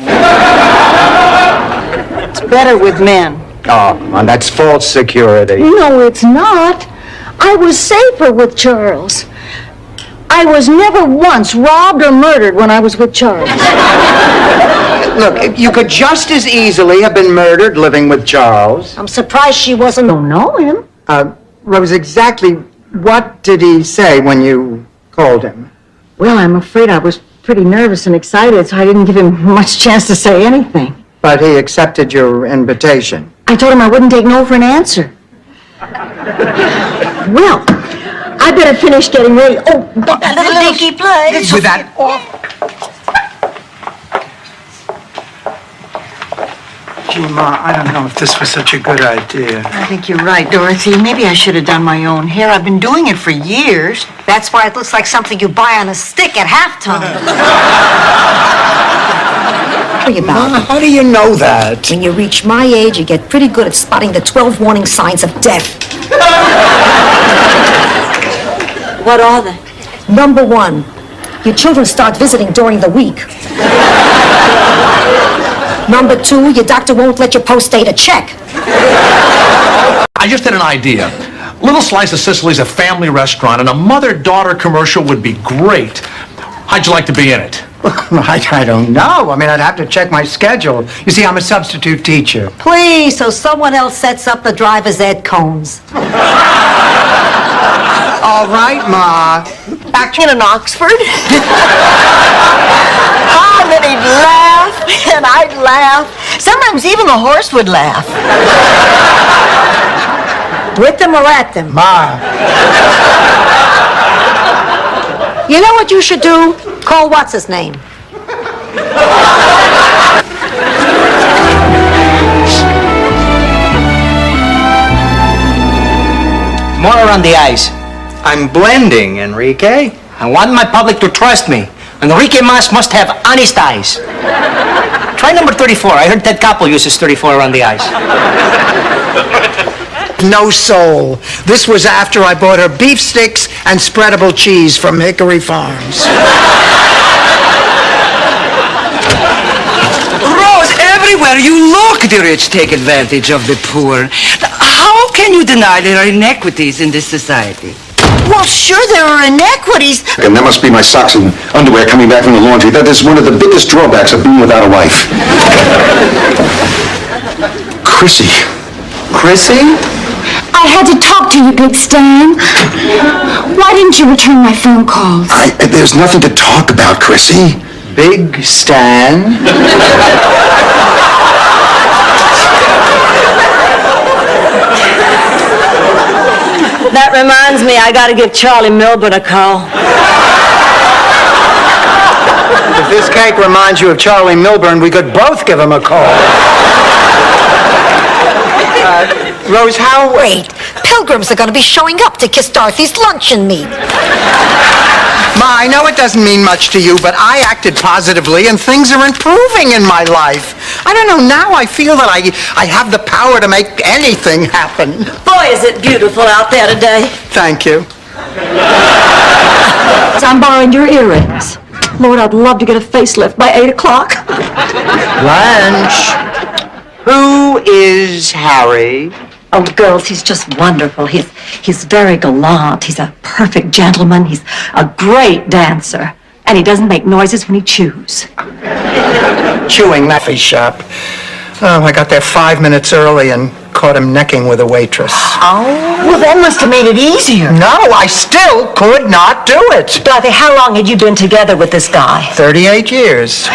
It's better with men. Oh, and that's false security. No, it's not. I was safer with Charles. I was never once robbed or murdered when I was with Charles. Look, you could just as easily have been murdered living with Charles. I'm surprised she wasn't... Don't know him. Rose, exactly what did he say when you called him? Well, I'm afraid I was pretty nervous and excited, so I didn't give him much chance to say anything. But he accepted your invitation. I told him I wouldn't take no for an answer. Well, I better finish getting ready. Oh, That little dinky place. With that Gee, Ma, I don't know if this was such a good idea. I think you're right, Dorothy. Maybe I should have done my own hair. I've been doing it for years. That's why it looks like something you buy on a stick at halftime. Ma, how do you know that? When you reach my age, you get pretty good at spotting the 12 warning signs of death. What are they? Number 1, your children start visiting during the week. Number 2, your doctor won't let you post-date a check. I just had an idea. Little Slice of Sicily's a family restaurant, and a mother-daughter commercial would be great. How'd you like to be in it? I don't know. I mean, I'd have to check my schedule. You see, I'm a substitute teacher. Please, so someone else sets up the driver's ed cones. All right, Ma. Back in Oxford. Oh, then he'd laugh, and I'd laugh. Sometimes even the horse would laugh. With them or at them? Ma. You know what you should do? Call what's his name. More around the eyes. I'm blending, Enrique. I want my public to trust me. Enrique Mas must have honest eyes. Try number 34. I heard Ted Koppel uses 34 around the eyes. No soul. This was after I bought her beef sticks and spreadable cheese from Hickory Farms. Rose, everywhere you look, the rich take advantage of the poor. How can you deny there are inequities in this society? Well, sure there are inequities. And that must be my socks and underwear coming back from the laundry. That is one of the biggest drawbacks of being without a wife. Chrissy. Chrissy? I had to talk to you, Big Stan. Why didn't you return my phone calls? There's nothing to talk about, Chrissy. Big Stan? That reminds me, I gotta give Charlie Milburn a call. If this cake reminds you of Charlie Milburn, we could both give him a call. Rose, how... Wait, pilgrims are going to be showing up to kiss Dorothy's luncheon meat. Ma, I know it doesn't mean much to you, but I acted positively and things are improving in my life. I don't know, now I feel that I have the power to make anything happen. Boy, is it beautiful out there today. Thank you. I'm borrowing your earrings. Lord, I'd love to get a facelift by 8 o'clock. Blanche, who is Harry? Oh, girls, he's just wonderful. He's very gallant. He's a perfect gentleman. He's a great dancer. And he doesn't make noises when he chews. Chewing coffee shop. Oh, I got there 5 minutes early and caught him necking with a waitress. Oh, well, that must have made it easier. No, I still could not do it. Dorothy, how long had you been together with this guy? 38 years.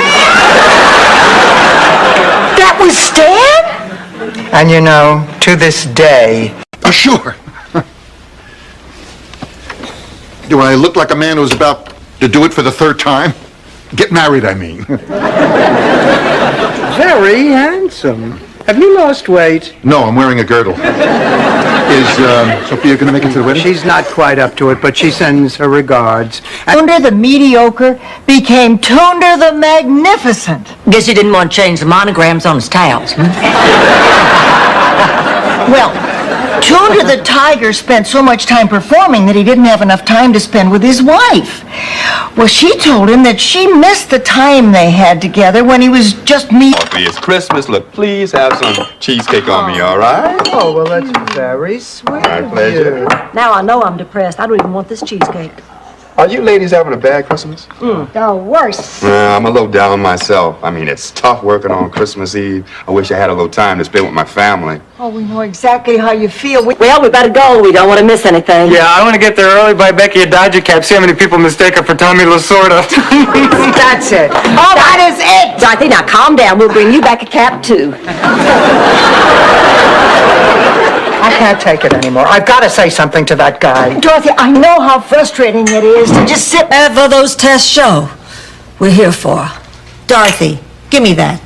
That was Stan? And you know, to this day... Sure. Do I look like a man who's about to do it for the third time? Get married, I mean. Very handsome. Have you lost weight? No, I'm wearing a girdle. Is Sophia going to make it to the wedding? She's not quite up to it, but she sends her regards. Tunder the mediocre became Tunder the magnificent. Guess he didn't want to change the monograms on his towels. Well, Tunder the tiger spent so much time performing that he didn't have enough time to spend with his wife. Well, she told him that she missed the time they had together when he was just me. It's Christmas. Look, please have some cheesecake on me, all right? Oh, well, that's very sweet. My pleasure. Now I know I'm depressed. I don't even want this cheesecake. Are you ladies having a bad Christmas? The worst. I'm a little down myself. I mean, it's tough working on Christmas Eve. I wish I had a little time to spend with my family. Oh, we know exactly how you feel. Well, we better go. We don't want to miss anything. Yeah, I want to get there early, buy Becky a Dodger cap, see how many people mistake her for Tommy Lasorda. That's it. Oh, that is it. Dorothy, now calm down. We'll bring you back a cap, too. I can't take it anymore. I've got to say something to that guy. Dorothy, I know how frustrating it is to just sit Whatever those tests show, we're here for. Dorothy, give me that.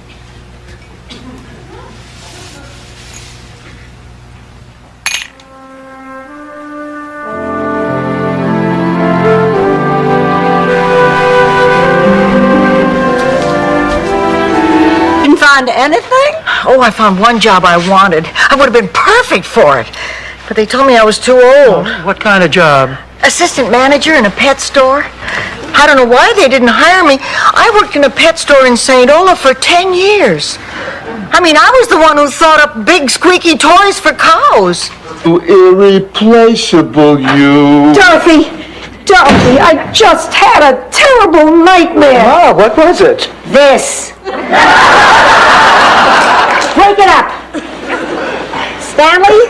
Didn't find anything? Oh, I found one job I wanted. I would have been perfect for it. But they told me I was too old. What kind of job? Assistant manager in a pet store. I don't know why they didn't hire me. I worked in a pet store in St. Olaf for 10 years. I mean, I was the one who thought up big squeaky toys for cows. Irreplaceable you. Dorothy, I just had a terrible nightmare. Oh, what was it? This. Break it up. Stanley,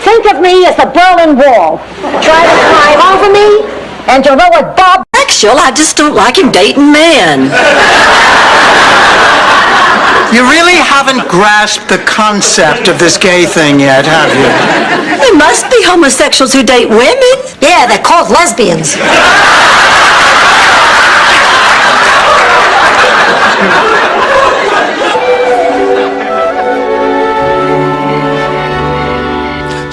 think of me as the Berlin Wall. Try to climb over me, and you'll know what Bob... Sexual, I just don't like him dating men. You really haven't grasped the concept of this gay thing yet, have you? There must be homosexuals who date women. Yeah, they're called lesbians.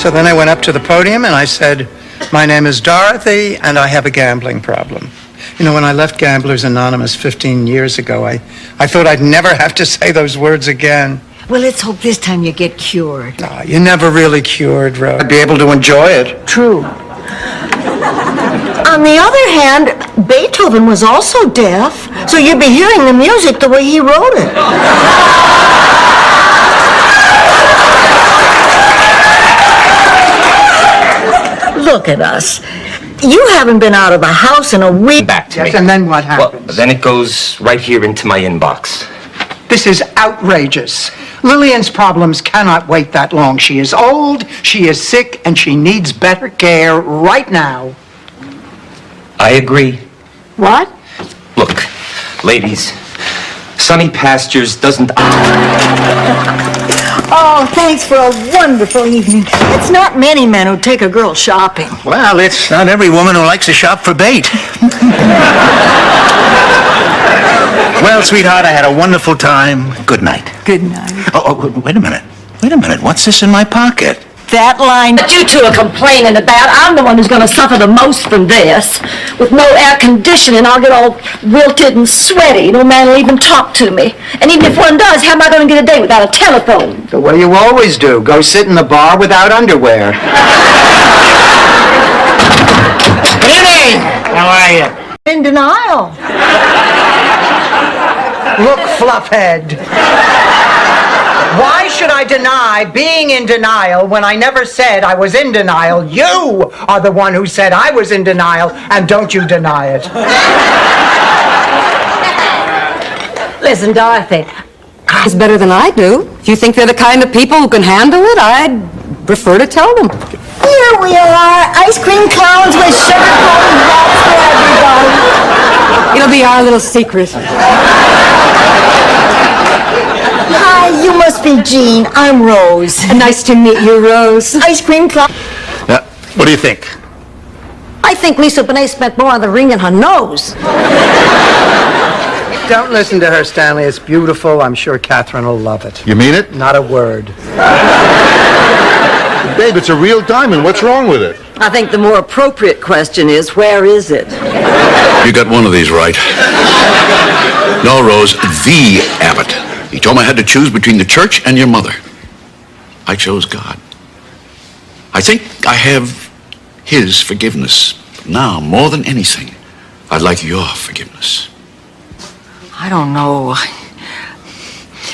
So then I went up to the podium and I said, my name is Dorothy and I have a gambling problem. You know, when I left Gamblers Anonymous 15 years ago, I thought I'd never have to say those words again. Well, let's hope this time you get cured. Oh, you're never really cured, Rose. I'd be able to enjoy it. True. On the other hand, Beethoven was also deaf, so you'd be hearing the music the way he wrote it. Look at us. You haven't been out of the house in a week. Back to Yes, me. and then what happens? Well, then it goes right here into my inbox. This is outrageous. Lillian's problems cannot wait that long. She is old, she is sick, and she needs better care right now. I agree. What? Look, ladies, Sunny Pastures doesn't... Oh, thanks for a wonderful evening. It's not many men who take a girl shopping. Well, it's not every woman who likes to shop for bait. Well, sweetheart, I had a wonderful time. Good night. Good night. Oh, wait a minute. Wait a minute. What's this in my pocket? That line That you two are complaining about, I'm the one who's going to suffer the most from this. With no air conditioning, I'll get all wilted and sweaty. No man will even talk to me. And even if one does, how am I going to get a date without a telephone? The way you always do. Go sit in the bar without underwear. Good evening! How are you? in denial. Look, Fluffhead. Why should I deny being in denial when I never said I was in denial? You are the one who said I was in denial, and don't you deny it. Listen, Dorothy, it's better than I do. If you think they're the kind of people who can handle it, I'd prefer to tell them. Here we are, ice cream clowns with sugar-coated hats for everybody. It'll be our little secret. Hi, you must be Jean. I'm Rose. Nice to meet you, Rose. Ice cream clown. What do you think? I think Lisa Bonet spent more on the ring in her nose. Don't listen to her, Stanley. It's beautiful. I'm sure Catherine will love it. You mean it? Not a word. Babe, it's a real diamond. What's wrong with it? I think the more appropriate question is, where is it? You got one of these right. No, Rose, the Abbott. He told me I had to choose between the church and your mother. I chose God. I think I have his forgiveness. But now, more than anything, I'd like your forgiveness. I don't know.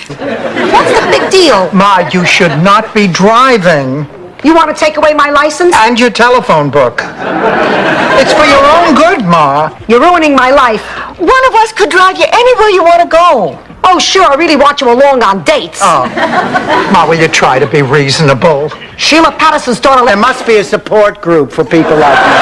What's the big deal? Ma, you should not be driving. You want to take away my license? And your telephone book. It's for your own good, Ma. You're ruining my life. One of us could drive you anywhere you want to go. Oh, sure, I really want you along on dates. Oh. Ma, will you try to be reasonable? Sheila Patterson's daughter... There must be a support group for people like me.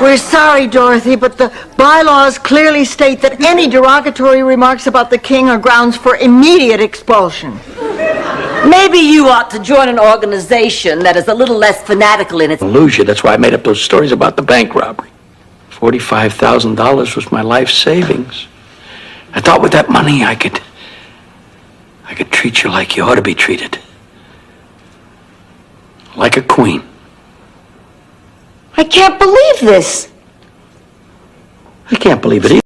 We're sorry, Dorothy, but the bylaws clearly state that any derogatory remarks about the king are grounds for immediate expulsion. Maybe you ought to join an organization that is a little less fanatical in its... Lose you. That's why I made up those stories about the bank robbery. $45,000 was my life savings. I thought with that money I could treat you like you ought to be treated. Like a queen. I can't believe this. I can't believe it either.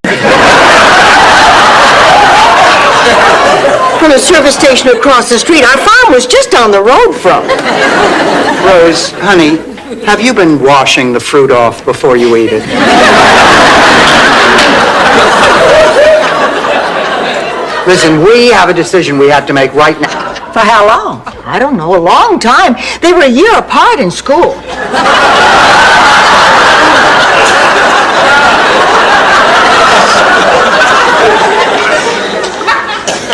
From the service station across the street, our farm was just down the road from. Rose, honey, have you been washing the fruit off before you eat it? Listen, we have a decision we have to make right now. For how long? I don't know, a long time. They were a year apart in school.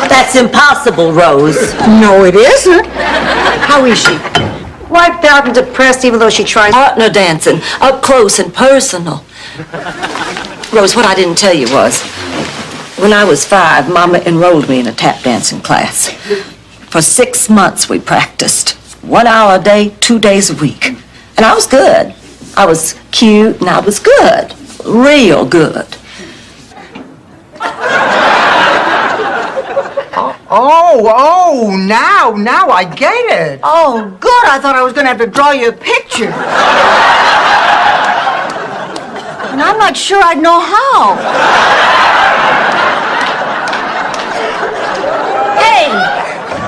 That's impossible, Rose. No, it isn't. How is she? Wiped out and depressed even though she tries. Partner dancing, up close and personal. Rose, what I didn't tell you was, when I was 5, Mama enrolled me in a tap dancing class. For 6 months we practiced. 1 hour a day, 2 days a week. And I was good. I was cute and I was good. Real good. Now I get it. Oh, good. I thought I was going to have to draw you a picture. And I'm not sure I'd know how.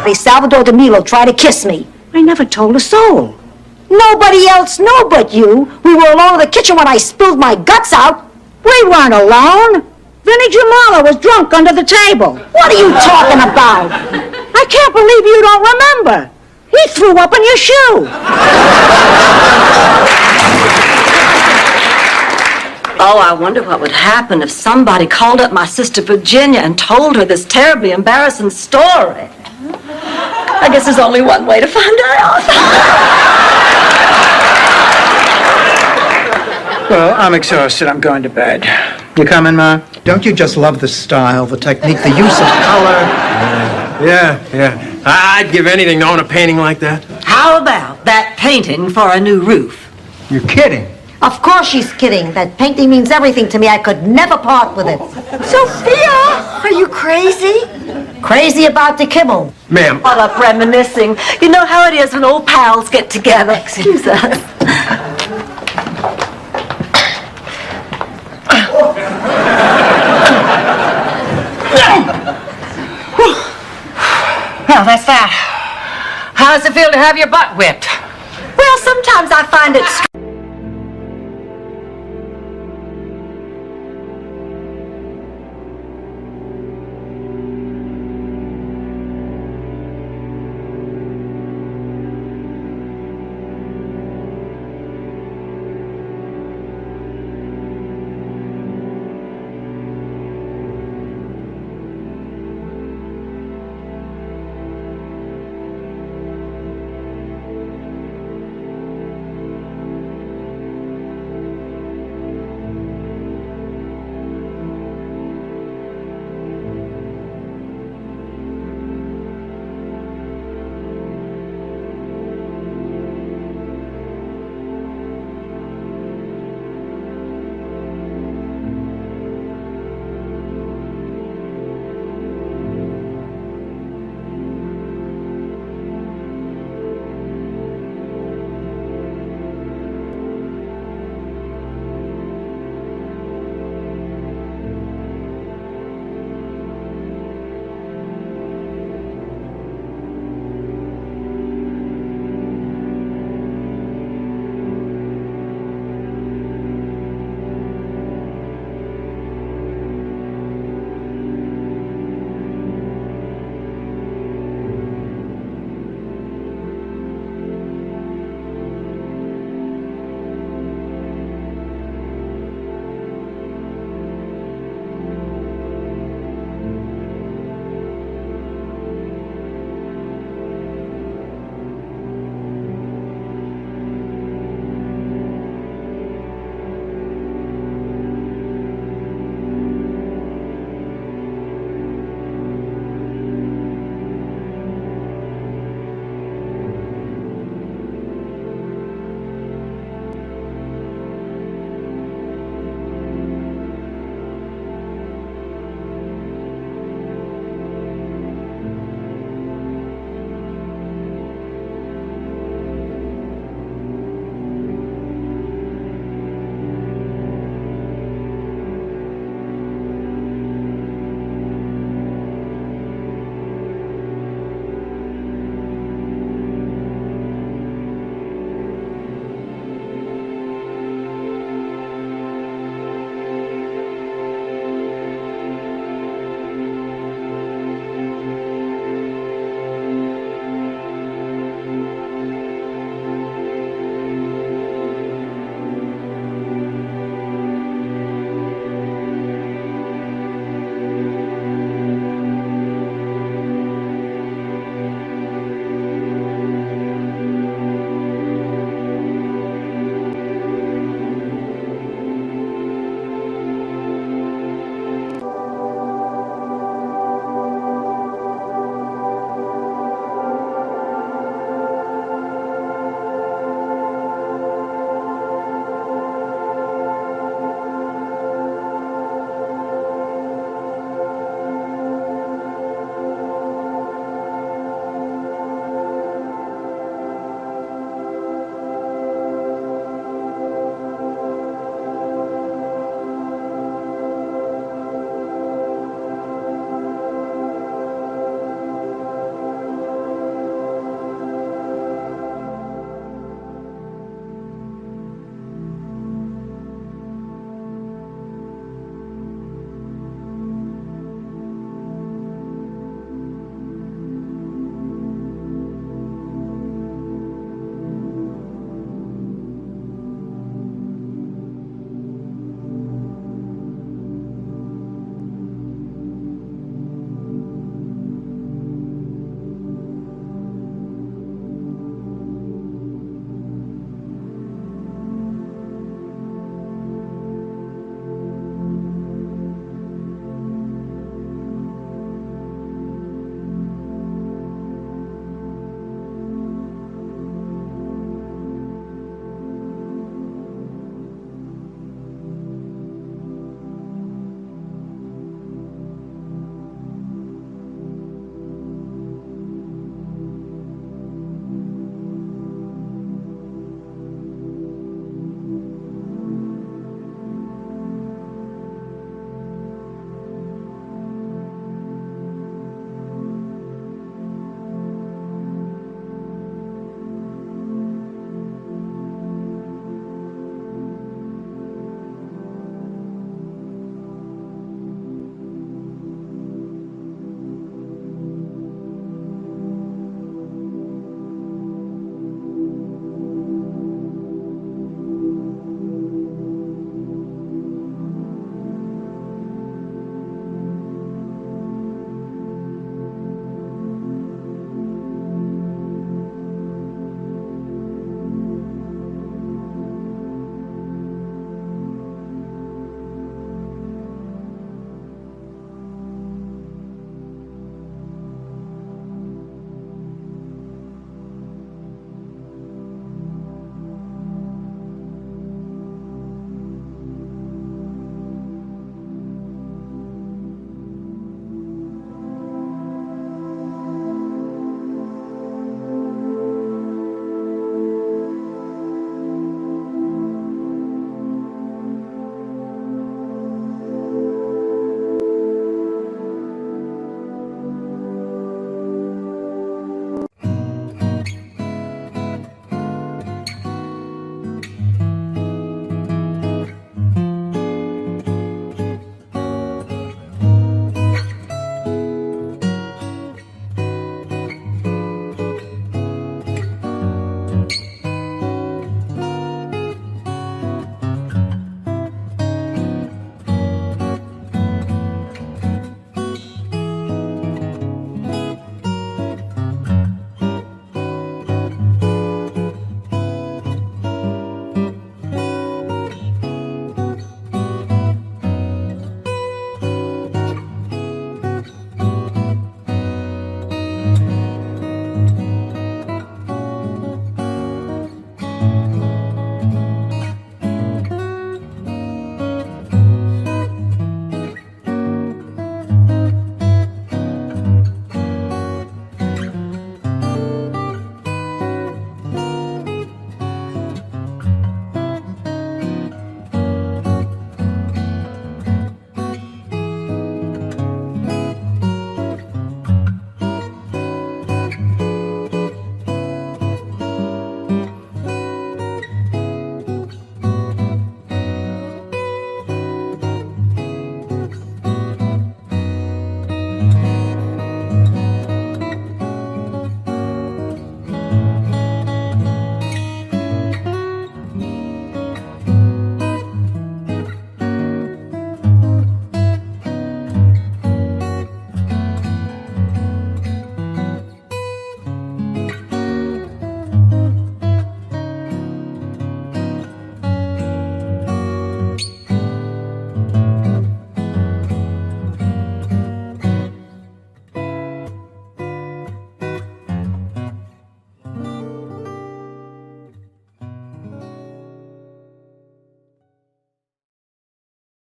Hey, Salvador DeMilo tried to kiss me. I never told a soul. Nobody else knew but you. We were alone in the kitchen when I spilled my guts out. We weren't alone. Vinnie Jamala was drunk under the table. What are you talking about? I can't believe you don't remember. He threw up in your shoe. Oh, I wonder what would happen if somebody called up my sister Virginia and told her this terribly embarrassing story. I guess there's only one way to find out. Well, I'm exhausted. I'm going to bed. You coming, Ma? Don't you just love the style, the technique, the use of color? Yeah. I'd give anything to own a painting like that. How about that painting for a new roof? You're kidding. Of course she's kidding. That painting means everything to me. I could never part with it. Sophia, are you crazy? Crazy about the kibble. Ma'am. What up reminiscing. You know how it is when old pals get together. Excuse us. Well, that's that. How does it feel to have your butt whipped? Well, sometimes I find it